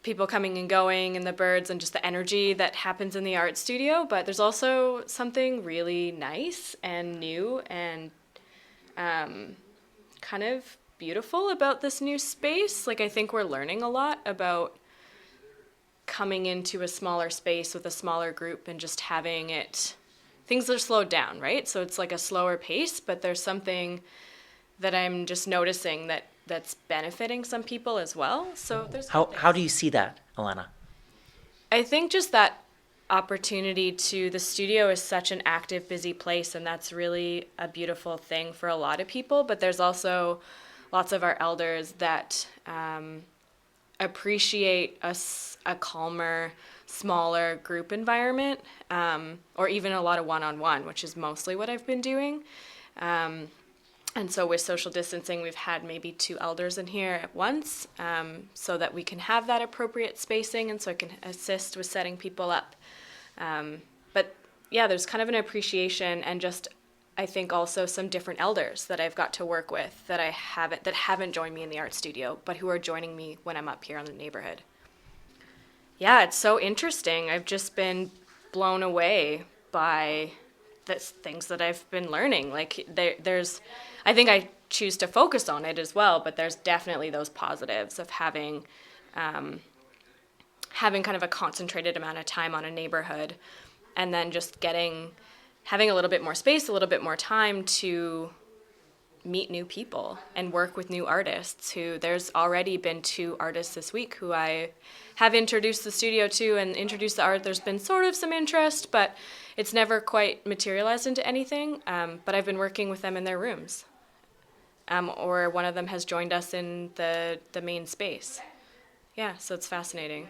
[SPEAKER 11] people coming and going and the birds and just the energy that happens in the art studio. But there's also something really nice and new and kind of beautiful about this new space. Like, I think we're learning a lot about coming into a smaller space with a smaller group and just having it, things are slowed down, right? So it's like a slower pace, but there's something that I'm just noticing that's benefiting some people as well. So there's
[SPEAKER 2] How do you see that, Alana?
[SPEAKER 11] I think just that opportunity to, the studio is such an active, busy place, and that's really a beautiful thing for a lot of people. But there's also lots of our elders that appreciate a calmer, smaller group environment, or even a lot of one-on-one, which is mostly what I've been doing. And so with social distancing, we've had maybe 2 elders in here at once, so that we can have that appropriate spacing, and so I can assist with setting people up. But yeah, there's kind of an appreciation, and just, I think also some different elders that I've got to work with that haven't joined me in the art studio, but who are joining me when I'm up here in the neighborhood. Yeah, it's so interesting. I've just been blown away by the things that I've been learning. Like, there's, I think I choose to focus on it as well, but there's definitely those positives of having kind of a concentrated amount of time on a neighborhood, and then just having a little bit more space, a little bit more time to meet new people and work with new artists. There's already been 2 artists this week who I have introduced the studio to and introduced the art. There's been sort of some interest, but it's never quite materialized into anything. But I've been working with them in their rooms. Or one of them has joined us in the main space. Yeah, so it's fascinating.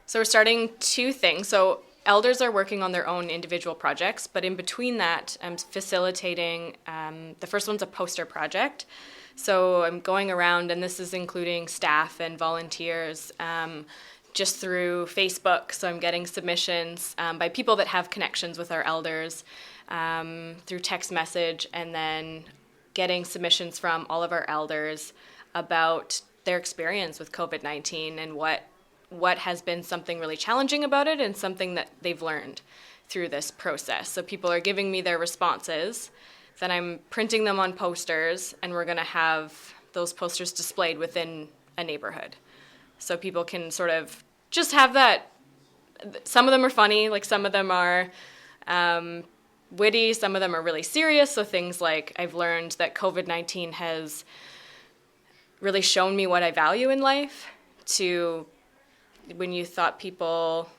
[SPEAKER 11] So we're starting 2 things. So elders are working on their own individual projects, but in between that, I'm facilitating, the first one's a poster project. So I'm going around, and this is including staff and volunteers, just through Facebook. So I'm getting submissions by people that have connections with our elders, through text message, and then getting submissions from all of our elders about their experience with COVID-19 and what has been something really challenging about it and something that they've learned through this process. So people are giving me their responses, then I'm printing them on posters, and we're going to have those posters displayed within a neighborhood. So people can sort of just have that. Some of them are funny, like some of them are witty, some of them are really serious. So things like, I've learned that COVID-19 has really shown me what I value in life, to when you thought people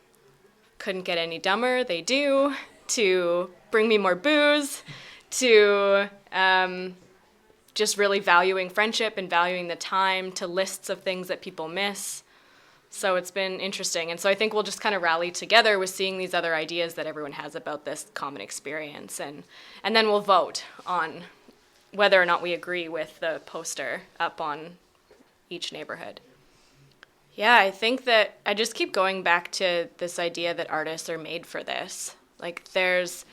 [SPEAKER 11] couldn't get any dumber, they do, to bring me more booze, to just really valuing friendship and valuing the time, to lists of things that people miss. So it's been interesting. And so I think we'll just kind of rally together with seeing these other ideas that everyone has about this common experience. And then we'll vote on whether or not we agree with the poster up on each neighborhood. Yeah, I think that I just keep going back to this idea that artists are made for this. Like, there's,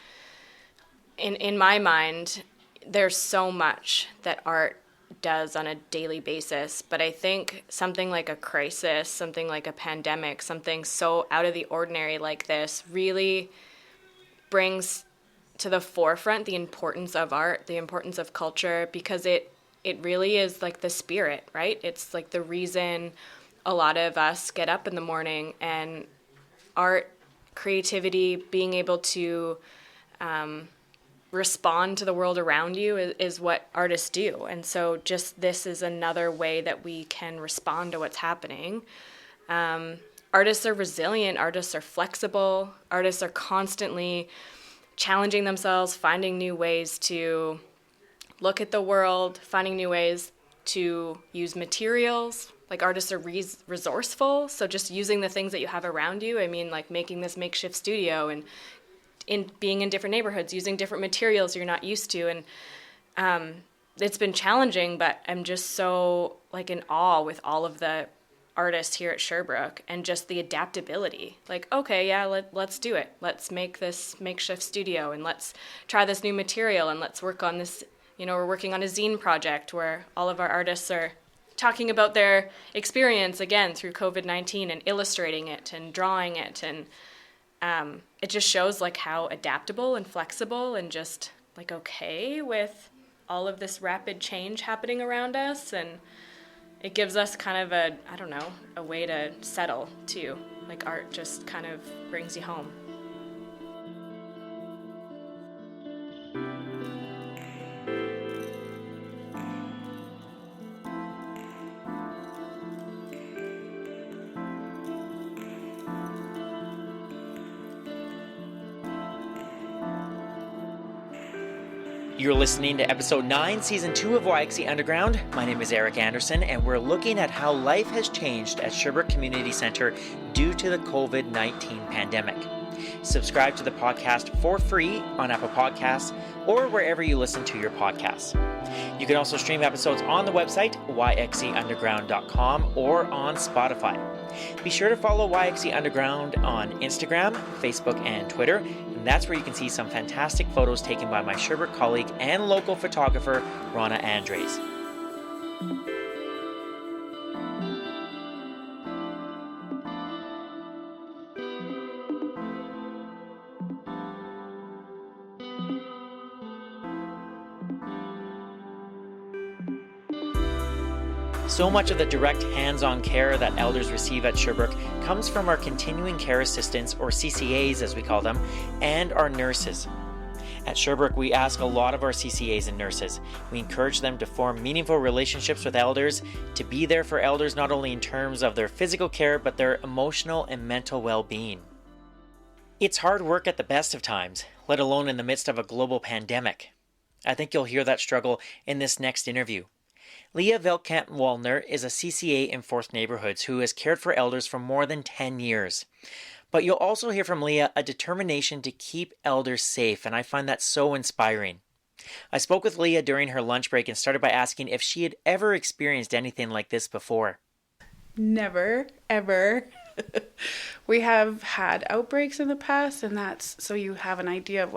[SPEAKER 11] in my mind, there's so much that art does on a daily basis. But I think something like a crisis, something like a pandemic, something so out of the ordinary like this really brings to the forefront the importance of art, the importance of culture, because it really is like the spirit, right? It's like the reason a lot of us get up in the morning, and art, creativity, being able to respond to the world around you is what artists do. And so just this is another way that we can respond to what's happening. Artists are resilient, artists are flexible, artists are constantly challenging themselves, finding new ways to look at the world, finding new ways to use materials. Like artists are resourceful, so just using the things that you have around you. I mean, like making this makeshift studio and being in different neighborhoods, using different materials you're not used to. And it's been challenging, but I'm just so like in awe with all of the artists here at Sherbrooke and just the adaptability. Like, okay, yeah, let's do it. Let's make this makeshift studio and let's try this new material and let's work on this. You know, we're working on a zine project where all of our artists are talking about their experience again through COVID-19 and illustrating it and drawing it. And it just shows like how adaptable and flexible and just like okay with all of this rapid change happening around us. And it gives us kind of a way to settle too. Like art just kind of brings you home.
[SPEAKER 2] You're listening to episode 9, season 2 of YXE Underground. My name is Eric Anderson, and we're looking at how life has changed at Sherbrooke Community Centre due to the COVID-19 pandemic. Subscribe to the podcast for free on Apple Podcasts or wherever you listen to your podcasts. You can also stream episodes on the website, YXEUnderground.com, or on Spotify. Be sure to follow YXE Underground on Instagram, Facebook, and Twitter. And that's where you can see some fantastic photos taken by my Sherbrooke colleague and local photographer, Rana Andres. So much of the direct hands-on care that elders receive at Sherbrooke comes from our continuing care assistants, or CCAs as we call them, and our nurses. At Sherbrooke, we ask a lot of our CCAs and nurses. We encourage them to form meaningful relationships with elders, to be there for elders not only in terms of their physical care, but their emotional and mental well-being. It's hard work at the best of times, let alone in the midst of a global pandemic. I think you'll hear that struggle in this next interview. Leah Velkamp-Wallner is a CCA in Fourth Neighborhoods who has cared for elders for more than 10 years. But you'll also hear from Leah a determination to keep elders safe, and I find that so inspiring. I spoke with Leah during her lunch break and started by asking if she had ever experienced anything like this before.
[SPEAKER 12] Never, ever. We have had outbreaks in the past, and that's so you have an idea of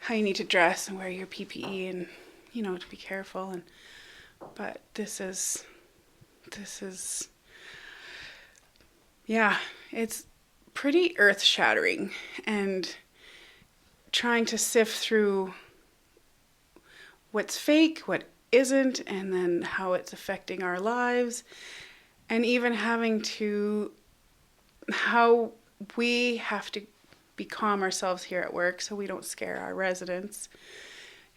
[SPEAKER 12] how you need to dress and wear your PPE and, to be careful. But this is, yeah, it's pretty earth-shattering, and trying to sift through what's fake, what isn't, and then how it's affecting our lives, and even how we have to be calm ourselves here at work so we don't scare our residents.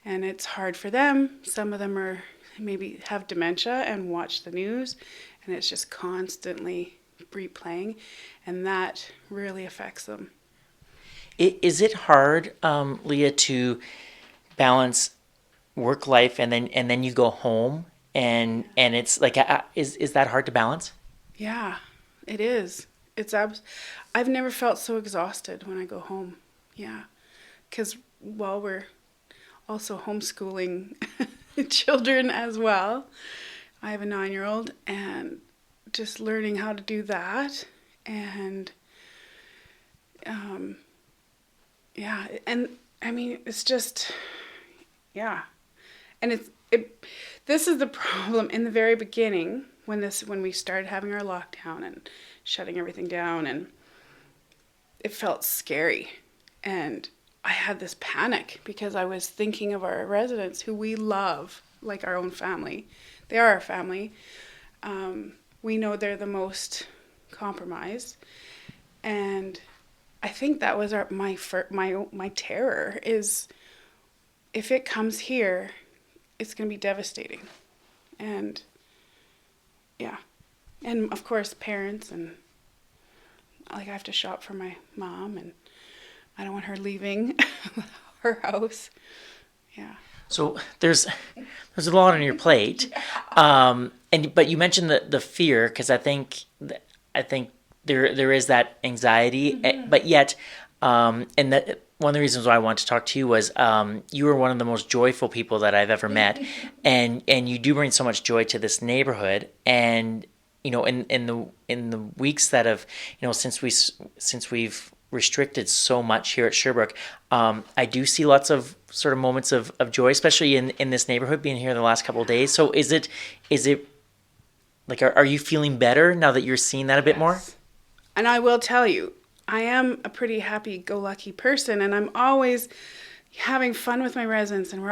[SPEAKER 12] And it's hard for them. Some of them maybe have dementia and watch the news, and it's just constantly replaying, and that really affects them.
[SPEAKER 2] Is it hard, Leah, to balance work life and then you go home and it's like is that hard to balance?
[SPEAKER 12] Yeah, it is. I've never felt so exhausted when I go home. Yeah, because while we're also homeschooling children as well. I have a 9-year-old, and just learning how to do that, and yeah, and I mean, it's just, yeah, And this is the problem in the very beginning when we started having our lockdown and shutting everything down, and it felt scary. And I had this panic because I was thinking of our residents who we love like our own family. They are our family. We know they're the most compromised, and I think that was my terror is if it comes here, it's going to be devastating. And yeah, and of course parents, and like I have to shop for my mom, and I don't want her leaving her house. Yeah.
[SPEAKER 2] So there's a lot on your plate, but you mentioned the fear, because I think there is that anxiety, but yet, and that one of the reasons why I wanted to talk to you was you were one of the most joyful people that I've ever met, and you do bring so much joy to this neighborhood, and in the weeks that have since we've restricted so much here at Sherbrooke, I do see lots of sort of moments of joy, especially in this neighborhood, being here the last couple of days. So is it like, are you feeling better now that you're seeing that a bit more?
[SPEAKER 12] And I will tell you, I am a pretty happy-go-lucky person, and I'm always having fun with my residents, and we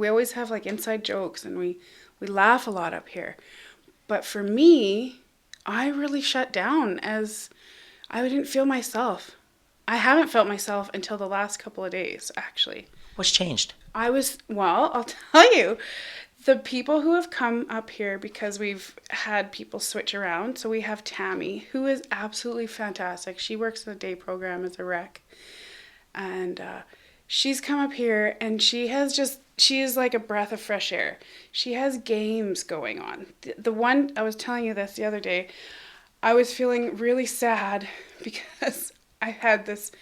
[SPEAKER 12] always have like inside jokes, and we laugh a lot up here. But for me, I really shut down as I didn't feel myself. I haven't felt myself until the last couple of days, actually.
[SPEAKER 2] What's changed?
[SPEAKER 12] I'll tell you, the people who have come up here, because we've had people switch around. So we have Tammy, who is absolutely fantastic. She works in the day program as a rec. And she's come up here, and she is like a breath of fresh air. She has games going on. The one, I was telling you this the other day, I was feeling really sad because I had this,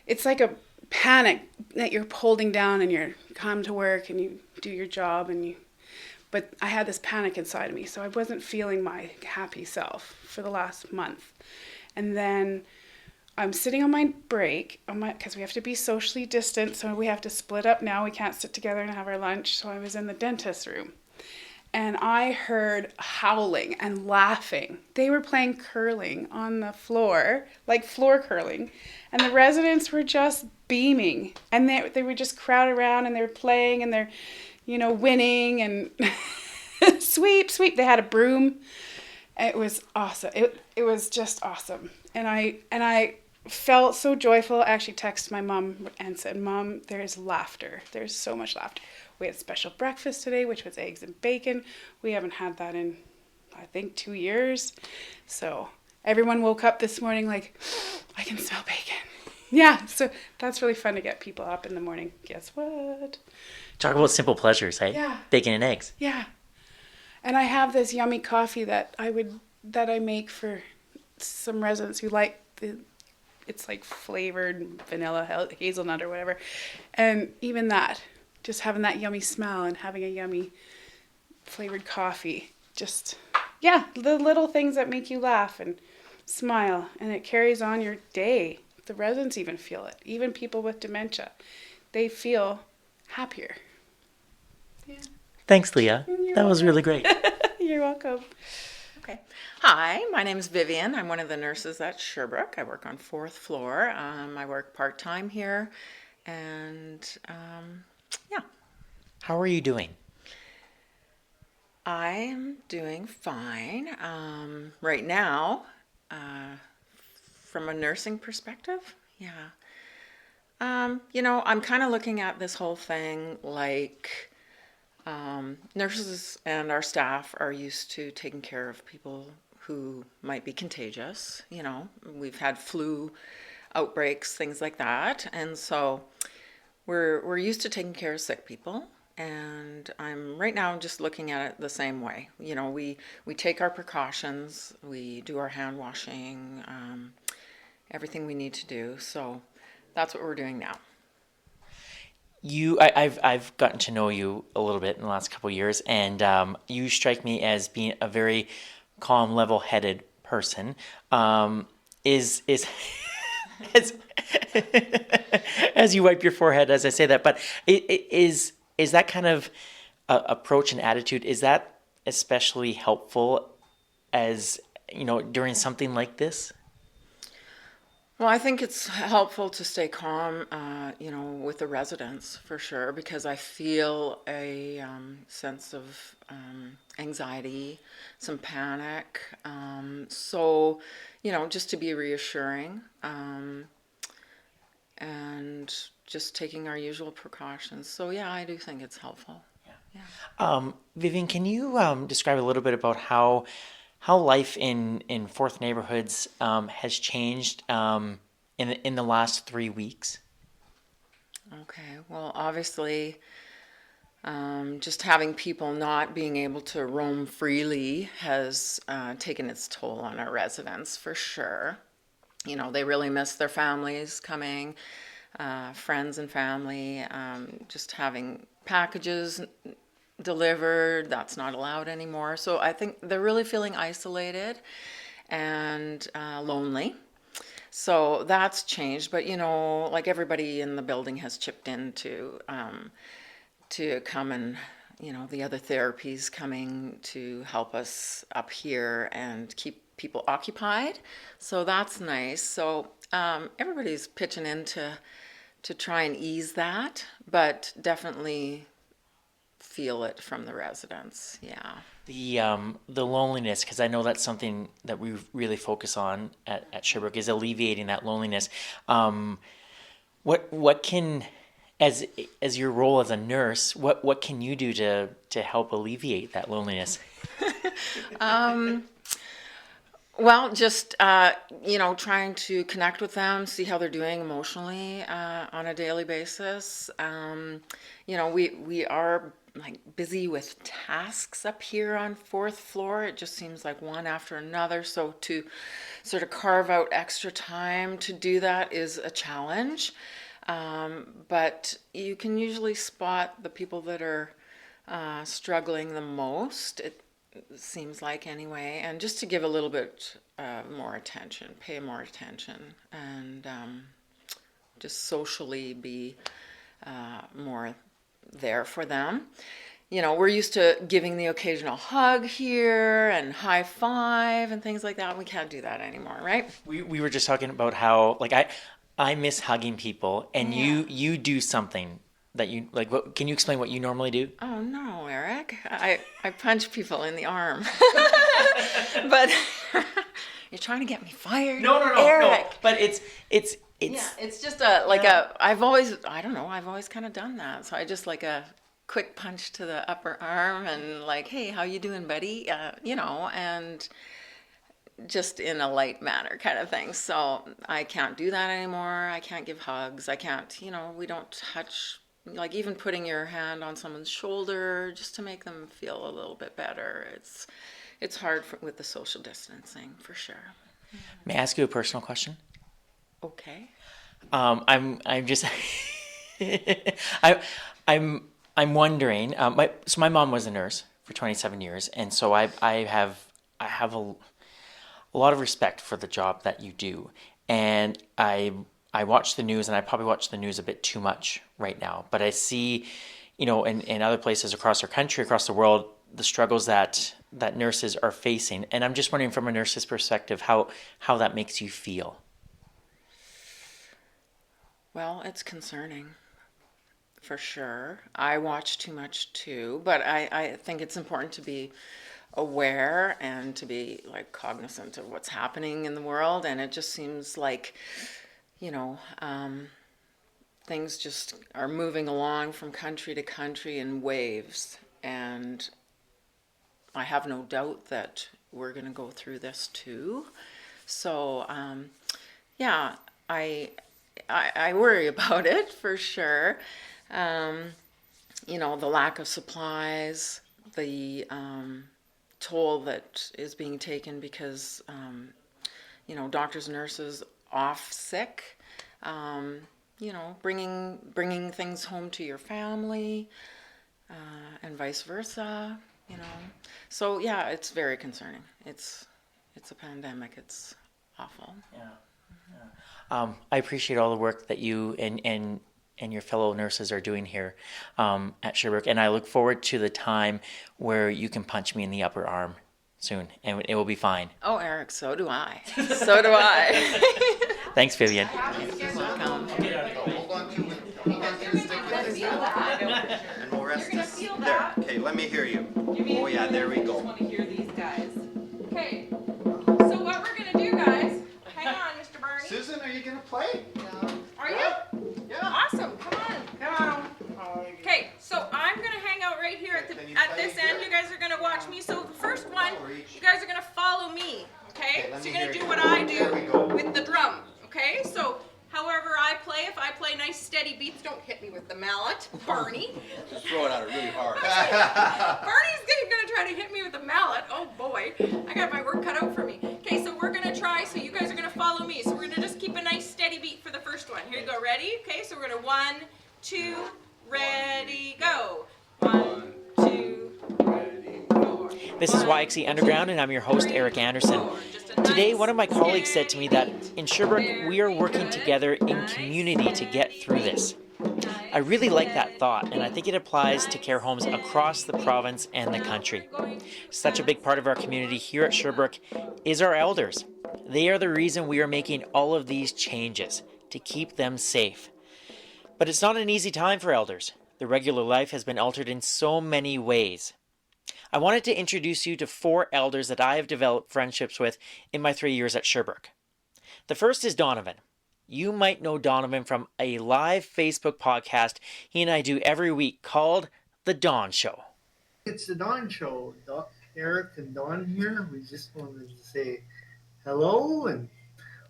[SPEAKER 12] it's like a panic that you're holding down, and you come to work and you do your job, but I had this panic inside of me, so I wasn't feeling my happy self for the last month. And then I'm sitting on my break, because we have to be socially distant, so we have to split up now. We can't sit together and have our lunch, so I was in the dentist's room. And I heard howling and laughing. They were playing curling on the floor, like floor curling. And the residents were just beaming. And they would just crowd around, and they were playing, and they're, winning, and sweep. They had a broom. It was awesome. It was just awesome. And I felt so joyful. I actually texted my mom and said, "Mom, there is laughter. There's so much laughter." We had special breakfast today, which was eggs and bacon. We haven't had that in, I think, 2 years. So everyone woke up this morning like, I can smell bacon. Yeah, so that's really fun to get people up in the morning. Guess what?
[SPEAKER 2] Talk about simple pleasures, hey?
[SPEAKER 12] Yeah.
[SPEAKER 2] Bacon and eggs.
[SPEAKER 12] Yeah. And I have this yummy coffee that I make for some residents who like it's like flavored vanilla, hazelnut or whatever. And even that, just having that yummy smell and having a yummy flavored coffee. Just, yeah, the little things that make you laugh and smile, and it carries on your day. The residents even feel it. Even people with dementia, they feel happier. Yeah.
[SPEAKER 2] Thanks, Leah. That was really great.
[SPEAKER 12] You're welcome.
[SPEAKER 13] Okay. Hi, my name is Vivian. I'm one of the nurses at Sherbrooke. I work on 4th floor. I work part-time here, and yeah.
[SPEAKER 2] How are you doing?
[SPEAKER 13] I'm doing fine. Right now, from a nursing perspective, yeah. I'm kind of looking at this whole thing like nurses and our staff are used to taking care of people who might be contagious. We've had flu outbreaks, things like that. And so we're used to taking care of sick people. And I'm right now just looking at it the same way. We take our precautions, we do our hand washing, everything we need to do. So that's what we're doing now.
[SPEAKER 2] I've gotten to know you a little bit in the last couple of years, and you strike me as being a very calm, level-headed person. As as you wipe your forehead as I say that, but is that kind of approach and attitude, is that especially helpful as, during something like this?
[SPEAKER 13] Well, I think it's helpful to stay calm, with the residents for sure, because I feel a sense of anxiety, some panic. So, just to be reassuring and just taking our usual precautions. So, yeah, I do think it's helpful.
[SPEAKER 2] Vivian, can you describe a little bit about how life in Fourth Neighborhoods has changed in the last 3 weeks?
[SPEAKER 13] Okay, well, obviously, just having people not being able to roam freely has taken its toll on our residents for sure. They really miss their families coming, friends and family, just having packages delivered, that's not allowed anymore. So I think they're really feeling isolated and lonely. So that's changed, but like everybody in the building has chipped in to come and the other therapies coming to help us up here and keep people occupied. So that's nice. So everybody's pitching in to try and ease that, but definitely feel it from the residents. Yeah.
[SPEAKER 2] The loneliness, because I know that's something that we really focus on at Sherbrooke, is alleviating that loneliness. What can, as your role as a nurse, what can you do to help alleviate that loneliness?
[SPEAKER 13] Well, just trying to connect with them, see how they're doing emotionally on a daily basis. We are busy with tasks up here on fourth floor. It just seems like one after another. So to sort of carve out extra time to do that is a challenge. But you can usually spot the people that are struggling the most. It seems like anyway, and just to give a little bit more attention, pay more attention, and just socially be more there for them. We're used to giving the occasional hug here and high five and things like that. We can't do that anymore, right?
[SPEAKER 2] We were just talking about how I miss hugging people, and you do something that you like. Can you explain what you normally do?
[SPEAKER 13] Oh no, Eric! I punch people in the arm. But you're trying to get me fired.
[SPEAKER 2] No,
[SPEAKER 13] Eric.
[SPEAKER 2] no. But it's
[SPEAKER 13] yeah, it's just I've always kind of done that. So I just like a quick punch to the upper arm and like, hey, how you doing, buddy? And just in a light manner kind of thing. So I can't do that anymore. I can't give hugs. I can't, we don't touch, like even putting your hand on someone's shoulder just to make them feel a little bit better. It's hard with the social distancing for sure.
[SPEAKER 2] May I ask you a personal question?
[SPEAKER 13] Okay.
[SPEAKER 2] I'm just I'm wondering. My mom was a nurse for 27 years, and so I have a lot of respect for the job that you do, and I watch the news, and I probably watch the news a bit too much right now. But I see, in other places across our country, across the world, the struggles that nurses are facing, and I'm just wondering from a nurse's perspective how that makes you feel.
[SPEAKER 13] Well, it's concerning, for sure. I watch too much too, but I think it's important to be aware and to be cognizant of what's happening in the world. And it just seems like, things just are moving along from country to country in waves. And I have no doubt that we're going to go through this too. So, I worry about it for sure. The lack of supplies, the toll that is being taken because, doctors and nurses off sick, bringing things home to your family, and vice versa, So yeah, it's very concerning. It's a pandemic. It's awful.
[SPEAKER 2] Yeah. I appreciate all the work that you and and your fellow nurses are doing here at Sherbrooke. And I look forward to the time where you can punch me in the upper arm soon, and it will be fine.
[SPEAKER 13] Oh, Eric, so do I. So do I.
[SPEAKER 2] Thanks, Vivian.
[SPEAKER 13] You're welcome.
[SPEAKER 14] And we'll rest this there. Okay, let me hear you. Oh yeah, there we go.
[SPEAKER 11] Want to hear these guys. Okay. So what we're gonna do, guys? Hang on, Mr. Barney.
[SPEAKER 14] Susan, are you gonna play?
[SPEAKER 11] Are you?
[SPEAKER 14] Yeah.
[SPEAKER 11] Awesome. Come on. Okay. So I'm gonna hang out right here at this end. You guys are gonna watch me. So the first one, you guys are gonna follow me. Okay. So you're gonna do what I do with the drum. Okay. So. However I play, if I play nice steady beats, don't hit me with the mallet, Barney.
[SPEAKER 14] Just throw it at her really hard.
[SPEAKER 11] Barney's gonna try to hit me with the mallet. Oh boy, I got my work cut out for me. Okay, so we're gonna try, so you guys are gonna follow me. So we're gonna just keep a nice steady beat for the first one. Here you go, ready? Okay, so we're gonna 1, 2, ready, go. 1, 2, ready, 4.
[SPEAKER 2] This is YXE Underground, and I'm your host, Eric Anderson. Today, one of my colleagues said to me that in Sherbrooke, we are working together in community to get through this. I really like that thought, and I think it applies to care homes across the province and the country. Such a big part of our community here at Sherbrooke is our elders. They are the reason we are making all of these changes, to keep them safe. But it's not an easy time for elders. Their regular life has been altered in so many ways. I wanted to introduce you to 4 elders that I have developed friendships with in my 3 years at Sherbrooke. The first is Donovan. You might know Donovan from a live Facebook podcast he and I do every week called The Dawn Show.
[SPEAKER 15] It's The Dawn Show. Eric and Dawn here. We just wanted to say hello and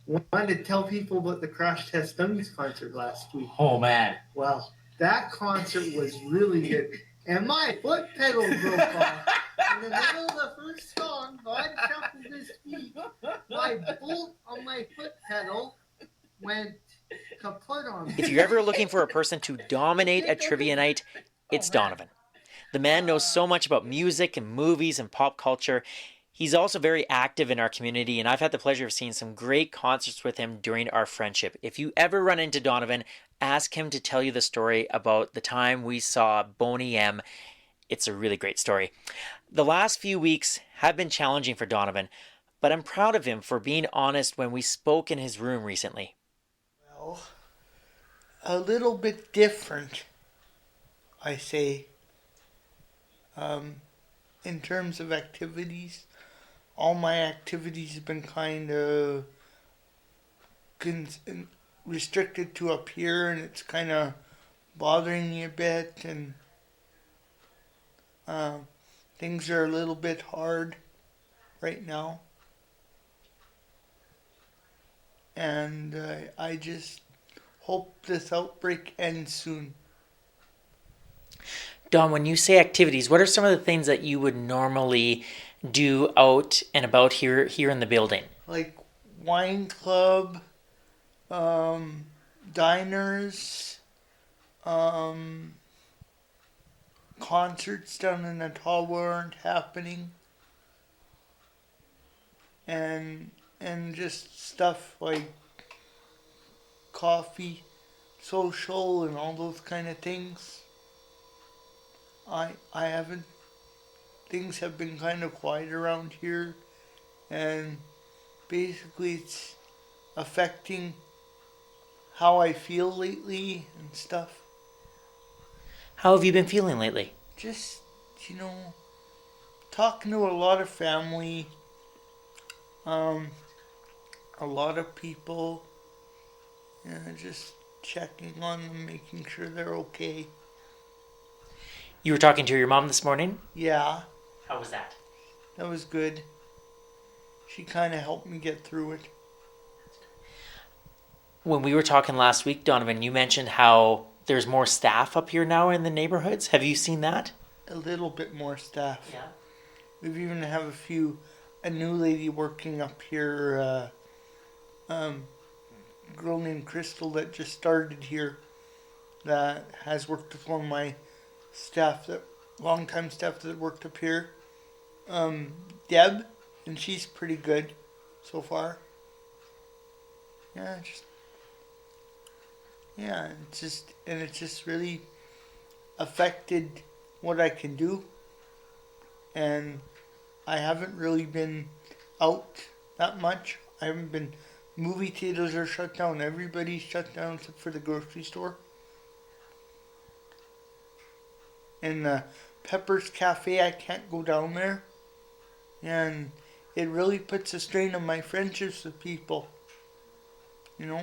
[SPEAKER 15] wanted to tell people about the Crash Test Dummies concert last week.
[SPEAKER 9] Oh man.
[SPEAKER 15] Well, that concert was really good. And my foot pedal broke off. In the middle of the first song, God shuffled his feet. My bolt on my foot pedal went kaput on me.
[SPEAKER 2] If you're ever looking for a person to dominate a trivia night, it's Donovan. The man knows so much about music and movies and pop culture. He's also very active in our community, and I've had the pleasure of seeing some great concerts with him during our friendship. If you ever run into Donovan, ask him to tell you the story about the time we saw Boney M. It's a really great story. The last few weeks have been challenging for Donovan, but I'm proud of him for being honest when we spoke in his room recently.
[SPEAKER 16] Well, a little bit different, I say. In terms of activities, all my activities have been kind of restricted to up here, and it's kind of bothering me a bit, and things are a little bit hard right now. And I just hope this outbreak ends soon.
[SPEAKER 2] Don, when you say activities, what are some of the things that you would normally do out and about here in the building?
[SPEAKER 16] Like wine club, diners, concerts down in Ottawa aren't happening, and just stuff like coffee, social, and all those kind of things. I haven't. Things have been kind of quiet around here, and basically it's affecting how I feel lately and stuff.
[SPEAKER 2] How have you been feeling lately?
[SPEAKER 16] Just, talking to a lot of family, a lot of people, just checking on them, making sure they're okay.
[SPEAKER 2] You were talking to your mom this morning?
[SPEAKER 16] Yeah.
[SPEAKER 2] How was that?
[SPEAKER 16] That was good. She kind of helped me get through it.
[SPEAKER 2] When we were talking last week, Donovan, you mentioned how there's more staff up here now in the neighborhoods. Have you seen that?
[SPEAKER 16] A little bit more staff.
[SPEAKER 2] Yeah.
[SPEAKER 16] We've even have a new lady working up here, girl named Crystal that just started here that has worked with one of my long-time staff that worked up here. Deb, and she's pretty good so far. Yeah, yeah, it's just really affected what I can do, and I haven't really been out that much. I haven't been. Movie theaters are shut down. Everybody's shut down except for the grocery store. And Pepper's Cafe, I can't go down there. And it really puts a strain on my friendships with people. You know?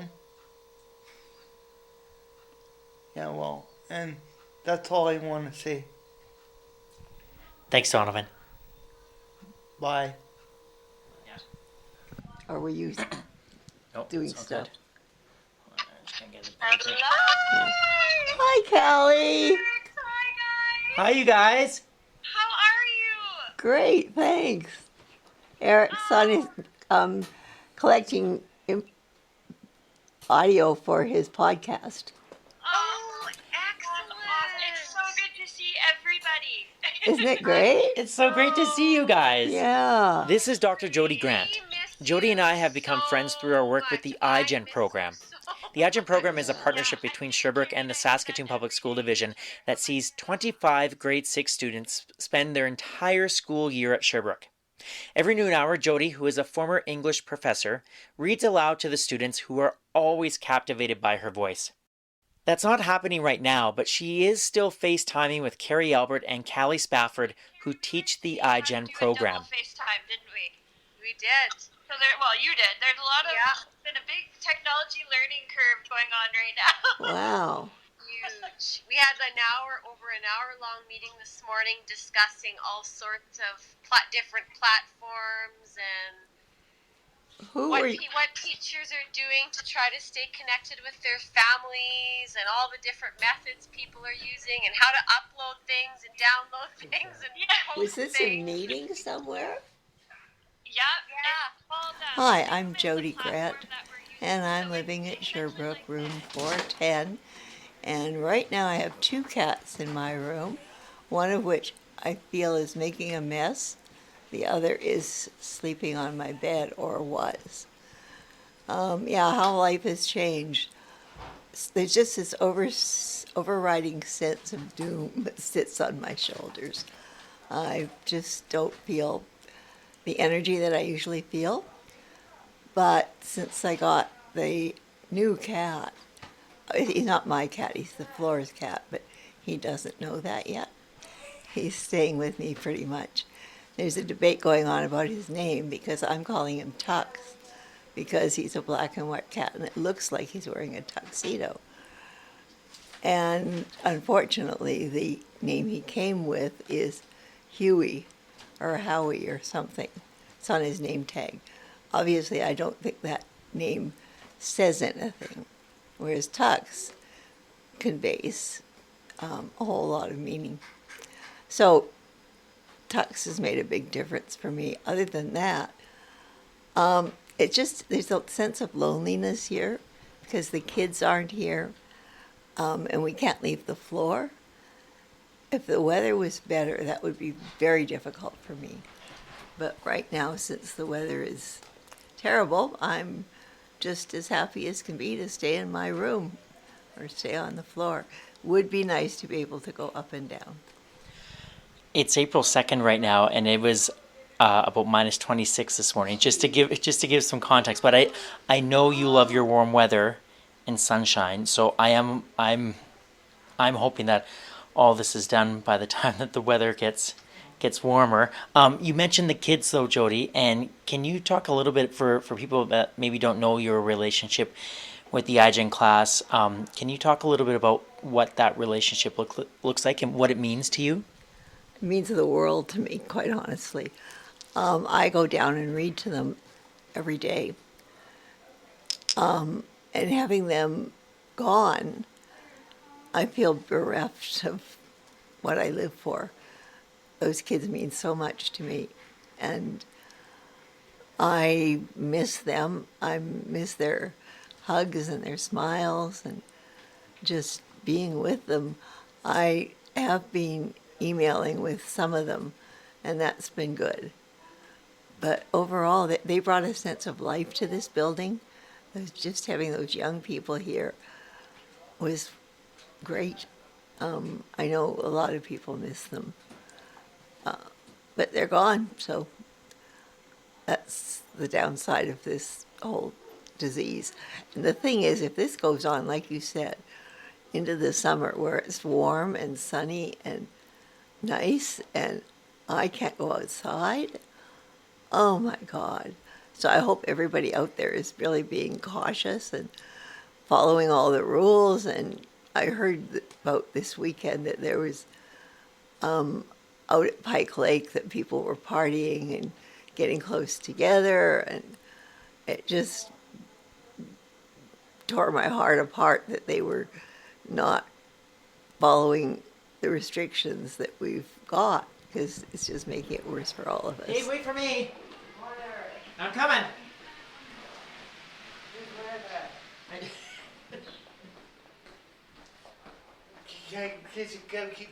[SPEAKER 16] Yeah, well, and that's all I want to say.
[SPEAKER 2] Thanks, Donovan.
[SPEAKER 16] Bye.
[SPEAKER 17] Or were you
[SPEAKER 2] Nope,
[SPEAKER 17] doing
[SPEAKER 2] it's all
[SPEAKER 17] stuff?
[SPEAKER 2] good. Just gonna get it.
[SPEAKER 17] Hi, Callie.
[SPEAKER 2] Hi, you guys.
[SPEAKER 17] Great, thanks. Eric's son is collecting audio for his podcast.
[SPEAKER 18] Oh, excellent. It's so good to see everybody.
[SPEAKER 17] Isn't it great?
[SPEAKER 2] It's so great to see you guys.
[SPEAKER 17] Yeah.
[SPEAKER 2] This is Dr. Jody Grant. Jody and I have become friends through our work with the iGen program. The iGen program is a partnership between Sherbrooke and the Saskatoon Public School Division that sees 25 grade 6 students spend their entire school year at Sherbrooke. Every noon hour, Jody, who is a former English professor, reads aloud to the students who are always captivated by her voice. That's not happening right now, but she is still FaceTiming with Carrie Albert and Callie Spafford, who teach the iGen program.
[SPEAKER 18] FaceTime, didn't we? We did. So you did. There's a lot of, been a big technology learning curve going on right now.
[SPEAKER 17] Wow.
[SPEAKER 18] Huge. We had over an hour long meeting this morning discussing all sorts of different platforms and what teachers are doing to try to stay connected with their families and all the different methods people are using and how to upload things and download things and
[SPEAKER 17] Was
[SPEAKER 18] post
[SPEAKER 17] this a meeting somewhere?
[SPEAKER 18] Yeah.
[SPEAKER 17] Hi, I'm Jody Grant, and I'm living at Sherbrooke, room 410. And right now I have 2 cats in my room, one of which I feel is making a mess. The other is sleeping on my bed, or was. How life has changed. There's just this overriding sense of doom that sits on my shoulders. I just don't feel the energy that I usually feel. But since I got the new cat, he's not my cat, he's the floor's cat, but he doesn't know that yet. He's staying with me pretty much. There's a debate going on about his name because I'm calling him Tux because he's a black and white cat and it looks like he's wearing a tuxedo. And unfortunately, the name he came with is Huey or Howie or something. It's on his name tag. Obviously, I don't think that name says anything, whereas Tux conveys a whole lot of meaning. So Tux has made a big difference for me. Other than that, there's a sense of loneliness here because the kids aren't here and we can't leave the floor. If the weather was better, that would be very difficult for me. But right now, since the weather is terrible, I'm just as happy as can be to stay in my room or stay on the floor. Would be nice to be able to go up and down.
[SPEAKER 2] It's April 2nd right now, and it was about minus 26 this morning. Just to give some context, but I know you love your warm weather and sunshine, so I'm hoping that all this is done by the time that the weather gets warmer. You mentioned the kids though, Jody, and can you talk a little bit for people that maybe don't know your relationship with the iGen class? Can you talk a little bit about what that relationship looks like and what it means to you?
[SPEAKER 17] It means the world to me, quite honestly. I go down and read to them every day. And having them gone, I feel bereft of what I live for. Those kids mean so much to me. And I miss them. I miss their hugs and their smiles and just being with them. I have been emailing with some of them, and that's been good. But overall, they brought a sense of life to this building. Just having those young people here was great. I know a lot of people miss them, but they're gone. So that's the downside of this whole disease. And the thing is, if this goes on, like you said, into the summer where it's warm and sunny and nice and I can't go outside, oh my God. So I hope everybody out there is really being cautious and following all the rules. And I heard about this weekend that there was out at Pike Lake that people were partying and getting close together, and it just tore my heart apart that they were not following the restrictions that we've got, because it's just making it worse for all of us.
[SPEAKER 2] Hey, wait for me. I'm coming.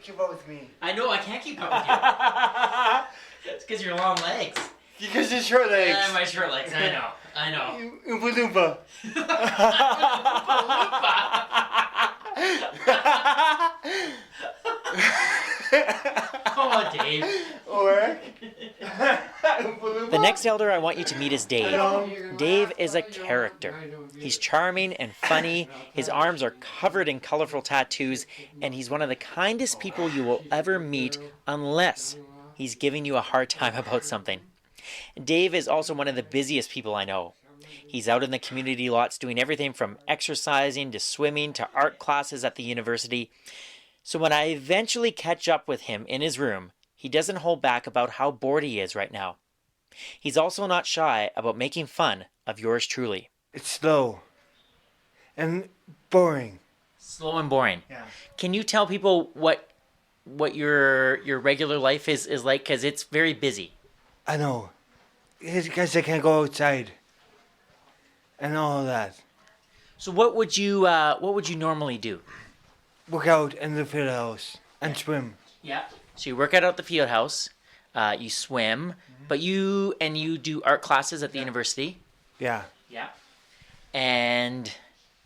[SPEAKER 16] Keep up with me.
[SPEAKER 2] I know, I can't keep up with you. It's because your long legs.
[SPEAKER 16] Because your short legs.
[SPEAKER 2] Yeah, my short legs, I know. I know.
[SPEAKER 16] Oompa Loompa.
[SPEAKER 2] Come on, Dave.
[SPEAKER 16] Or
[SPEAKER 2] The next elder I want you to meet is Dave. Dave is a character. He's charming and funny. His arms are covered in colorful tattoos, and he's one of the kindest people you will ever meet unless he's giving you a hard time about something. Dave is also one of the busiest people I know. He's out in the community lots doing everything from exercising to swimming to art classes at the university. So when I eventually catch up with him in his room, he doesn't hold back about how bored he is right now. He's also not shy about making fun of yours truly.
[SPEAKER 16] it's slow and boring.
[SPEAKER 2] Slow and boring.
[SPEAKER 16] Yeah.
[SPEAKER 2] Can you tell people what your regular life is like? Because it's very busy.
[SPEAKER 16] I know. It's because I can't go outside. And all of that.
[SPEAKER 2] So what would you normally do?
[SPEAKER 16] Work out in the field house and swim.
[SPEAKER 2] Yeah. So you work out at the field house, you swim, but you do art classes at the university.
[SPEAKER 16] Yeah.
[SPEAKER 2] Yeah. And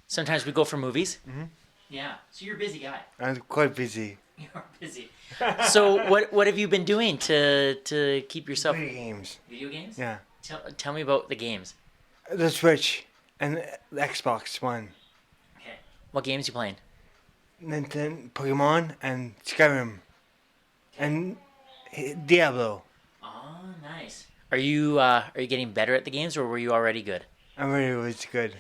[SPEAKER 2] sometimes we go for movies.
[SPEAKER 16] Mm-hmm.
[SPEAKER 2] Yeah. So you're a busy guy.
[SPEAKER 16] I'm quite busy.
[SPEAKER 2] You're busy. So what have you been doing to keep yourself?
[SPEAKER 16] Video games.
[SPEAKER 2] Video games?
[SPEAKER 16] Yeah.
[SPEAKER 2] Tell me about the games.
[SPEAKER 16] The Switch and the Xbox One.
[SPEAKER 2] Okay. What games you playing?
[SPEAKER 16] Nintendo, Pokemon, and Skyrim. And Diablo.
[SPEAKER 2] Oh, nice. Are you getting better at the games, or were you already good?
[SPEAKER 16] I really was good.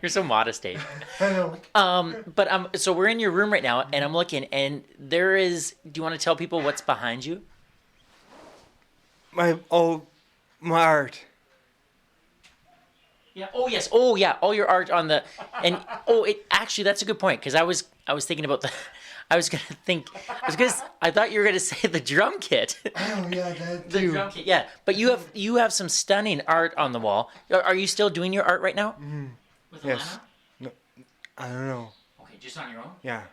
[SPEAKER 2] You're so modest, Dave.
[SPEAKER 16] I know.
[SPEAKER 2] But so we're in your room right now, and I'm looking, and there is. Do you want to tell people what's behind you?
[SPEAKER 16] My art.
[SPEAKER 2] Yeah. Oh yes. Oh yeah. All your art on the, and actually that's a good point, because I was thinking about the. I thought you were gonna say the drum kit.
[SPEAKER 16] Oh yeah, that
[SPEAKER 2] The drum kit, yeah. But you have some stunning art on the wall. Are you still doing your art right now?
[SPEAKER 16] Mm-hmm.
[SPEAKER 2] With
[SPEAKER 16] Yes. No, I don't know.
[SPEAKER 2] Okay, just on your own?
[SPEAKER 16] Yeah.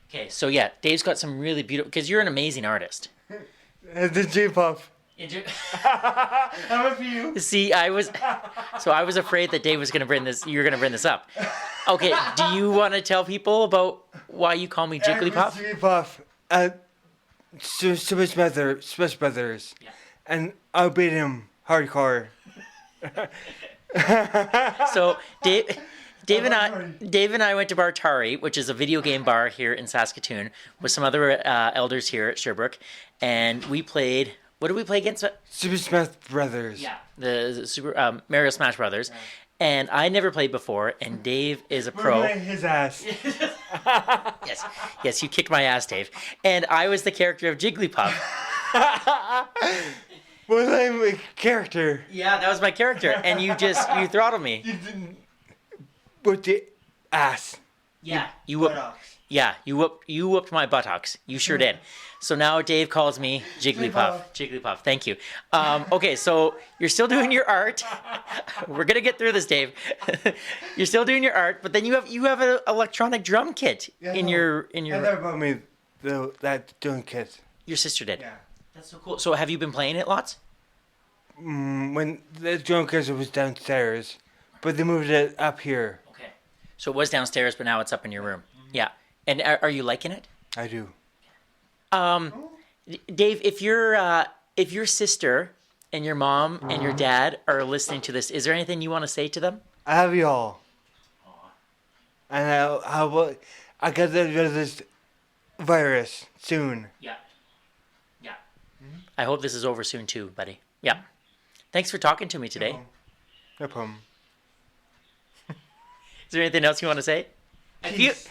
[SPEAKER 2] Okay, so yeah, Dave's got some really beautiful, because you're an amazing artist.
[SPEAKER 16] The J-pop. I'm a few.
[SPEAKER 2] See, I was afraid that Dave was gonna bring this. You're gonna bring this up. Okay, do you want to tell people about why you call me Jigglypuff?
[SPEAKER 16] Jigglypuff. Smash Brothers.
[SPEAKER 2] Yeah.
[SPEAKER 16] And I'll beat him hardcore.
[SPEAKER 2] So Dave and I went to Bartari, which is a video game bar here in Saskatoon, with some other elders here at Sherbrooke, and we played. What did we play against?
[SPEAKER 16] Super Smash Brothers.
[SPEAKER 2] Yeah, the Super Mario Smash Brothers, and I never played before. And Dave is a pro.
[SPEAKER 16] His ass.
[SPEAKER 2] Yes, you kicked my ass, Dave. And I was the character of Jigglypuff.
[SPEAKER 16] Was I a character?
[SPEAKER 2] Yeah, that was my character, and you throttled me.
[SPEAKER 16] You didn't. With the ass.
[SPEAKER 2] Yeah, you whooped my buttocks. You sure did. So now Dave calls me Jigglypuff. Jigglypuff. Thank you. Okay, so you're still doing your art. We're gonna get through this, Dave. You're still doing your art, but then you have an electronic drum kit in your.
[SPEAKER 16] I never bought me that drum kit.
[SPEAKER 2] Your sister did.
[SPEAKER 16] Yeah.
[SPEAKER 2] That's so cool. So have you been playing it lots?
[SPEAKER 16] When the drum kit was downstairs, but they moved it up here.
[SPEAKER 2] Okay. So it was downstairs, but now it's up in your room. Yeah. And are you liking it?
[SPEAKER 16] I do.
[SPEAKER 2] Dave, if your sister and your mom and your dad are listening to this, is there anything you want to say to them?
[SPEAKER 16] I have you all. And I got rid of this virus soon.
[SPEAKER 2] Yeah. Yeah. I hope this is over soon too, buddy. Yeah. Thanks for talking to me today.
[SPEAKER 16] No problem.
[SPEAKER 2] Is there anything else you want to say?
[SPEAKER 16] Peace.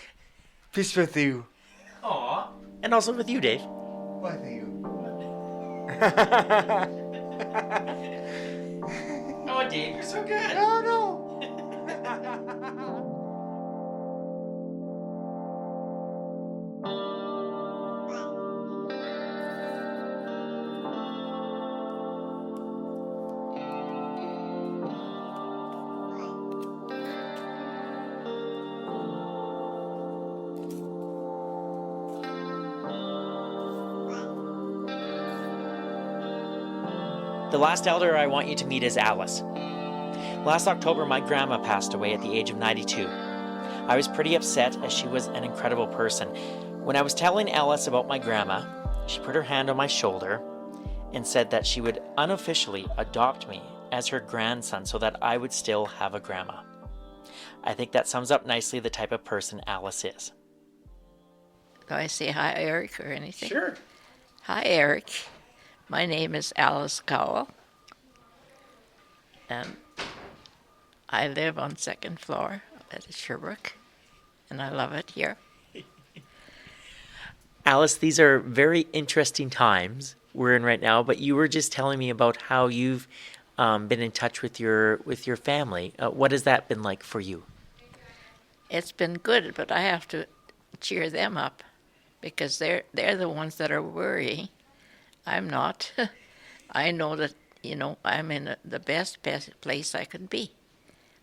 [SPEAKER 16] Peace with you.
[SPEAKER 2] Aw. And also with you, Dave.
[SPEAKER 16] Why thank you.
[SPEAKER 2] Oh, Dave, you're so good.
[SPEAKER 16] No.
[SPEAKER 2] The last elder I want you to meet is Alice. Last October, my grandma passed away at the age of 92. I was pretty upset as she was an incredible person. When I was telling Alice about my grandma, she put her hand on my shoulder and said that she would unofficially adopt me as her grandson so that I would still have a grandma. I think that sums up nicely the type of person Alice is.
[SPEAKER 19] Do I say hi, Eric, or anything?
[SPEAKER 2] Sure.
[SPEAKER 19] Hi, Eric. My name is Alice Cowell, and I live on second floor at Sherbrooke, and I love it here.
[SPEAKER 2] Alice, these are very interesting times we're in right now, but you were just telling me about how you've been in touch with your family. What has that been like for you?
[SPEAKER 19] It's been good, but I have to cheer them up because they're the ones that are worrying. I'm not. I know that, I'm in the best place I could be.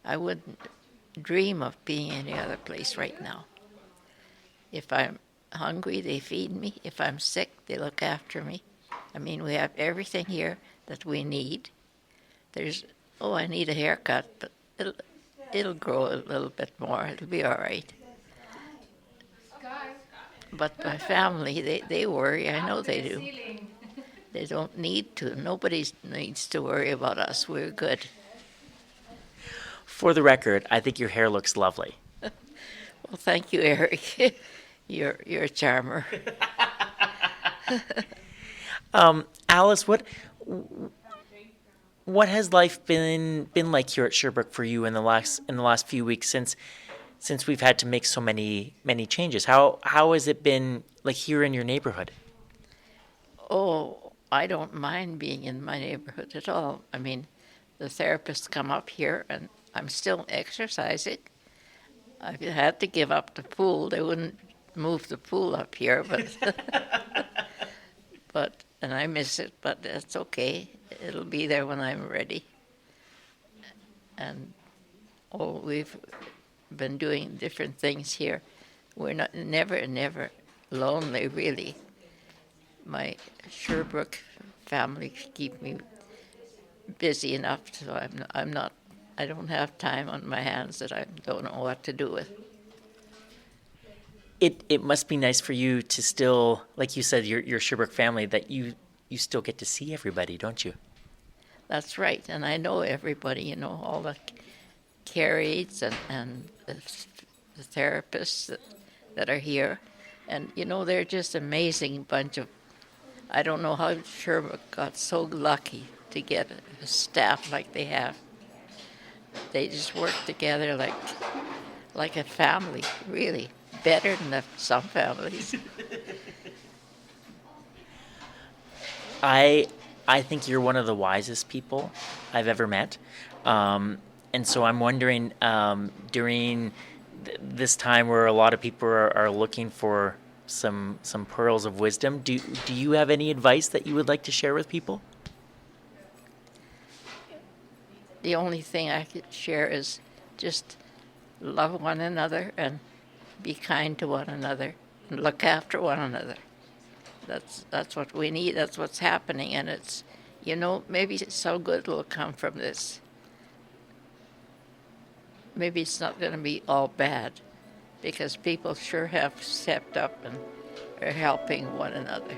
[SPEAKER 19] I wouldn't dream of being any other place right now. If I'm hungry, they feed me. If I'm sick, they look after me. I mean, we have everything here that we need. I need a haircut, but it'll grow a little bit more. It'll be all right. But my family, they worry. I know they do. They don't need to. Nobody needs to worry about us. We're good.
[SPEAKER 2] For the record, I think your hair looks lovely.
[SPEAKER 19] Well, thank you, Eric. You're a charmer.
[SPEAKER 2] Alice, what has life been like here at Sherbrooke for you in the last few weeks since we've had to make so many changes? How has it been like here in your neighborhood?
[SPEAKER 19] Oh, I don't mind being in my neighborhood at all. I mean, the therapists come up here, and I'm still exercising. I've had to give up the pool. They wouldn't move the pool up here, but and I miss it, but that's okay. It'll be there when I'm ready. And we've been doing different things here. We're never lonely, really. My Sherbrooke family keep me busy enough, so I don't have time on my hands that I don't know what to do with.
[SPEAKER 2] It must be nice for you to still, like you said, your Sherbrooke family, that you still get to see everybody, don't you?
[SPEAKER 19] That's right, and I know everybody, all the care aides and the therapists that are here. And, they're just amazing bunch of, I don't know how Sherbrooke got so lucky to get a staff like they have. They just work together like a family, really. Better than some families.
[SPEAKER 2] I think you're one of the wisest people I've ever met. And so I'm wondering, during this time where a lot of people are looking for some pearls of wisdom, do you have any advice that you would like to share with people?
[SPEAKER 19] The only thing I could share is just love one another and be kind to one another and look after one another. That's what we need. That's what's happening, and it's, maybe so good will come from this. maybe it's not going to be all bad, because people sure have stepped up and are helping one another.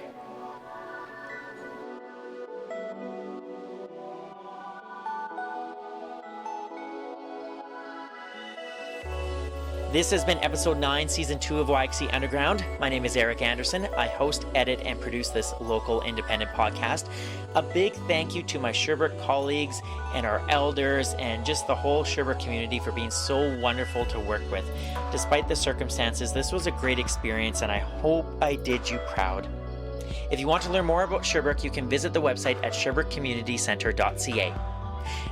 [SPEAKER 2] This has been episode 9, season 2 of YXE Underground. My name is Eric Anderson. I host, edit, and produce this local independent podcast. A big thank you to my Sherbrooke colleagues and our elders and just the whole Sherbrooke community for being so wonderful to work with. Despite the circumstances, this was a great experience and I hope I did you proud. If you want to learn more about Sherbrooke, you can visit the website at sherbrookeCommunityCentre.ca.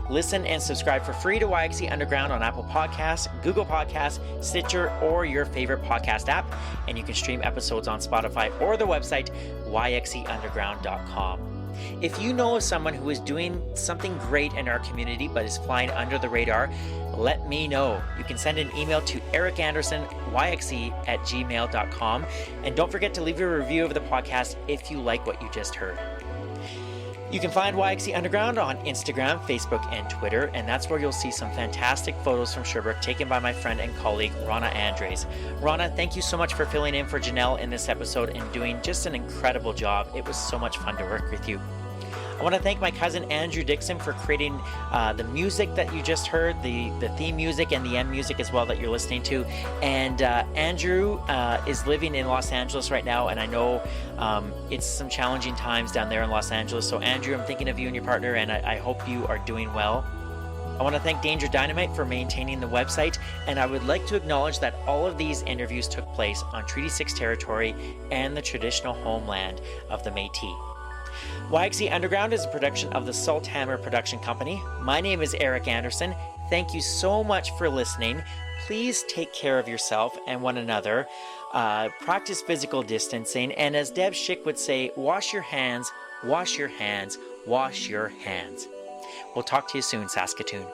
[SPEAKER 2] Listen and subscribe for free to YXE Underground on Apple Podcasts, Google Podcasts, Stitcher, or your favorite podcast app. And you can stream episodes on Spotify or the website yxeunderground.com. If you know of someone who is doing something great in our community but is flying under the radar, let me know. You can send an email to ericandersonyxe@gmail.com. And don't forget to leave a review of the podcast if you like what you just heard. You can find YXE Underground on Instagram, Facebook, and Twitter, and that's where you'll see some fantastic photos from Sherbrooke taken by my friend and colleague, Rana Andres. Rana, thank you so much for filling in for Janelle in this episode and doing just an incredible job. It was so much fun to work with you. I want to thank my cousin Andrew Dixon for creating the music that you just heard, the theme music and the end music as well that you're listening to. And Andrew is living in Los Angeles right now, and I know it's some challenging times down there in Los Angeles. So Andrew, I'm thinking of you and your partner, and I hope you are doing well. I want to thank Danger Dynamite for maintaining the website, and I would like to acknowledge that all of these interviews took place on Treaty 6 territory and the traditional homeland of the Métis. YXE Underground is a production of the Salthammer Production Company. My name is Eric Anderson. Thank you so much for listening. Please take care of yourself and one another. Practice physical distancing. And as Deb Schick would say, wash your hands, wash your hands, wash your hands. We'll talk to you soon, Saskatoon.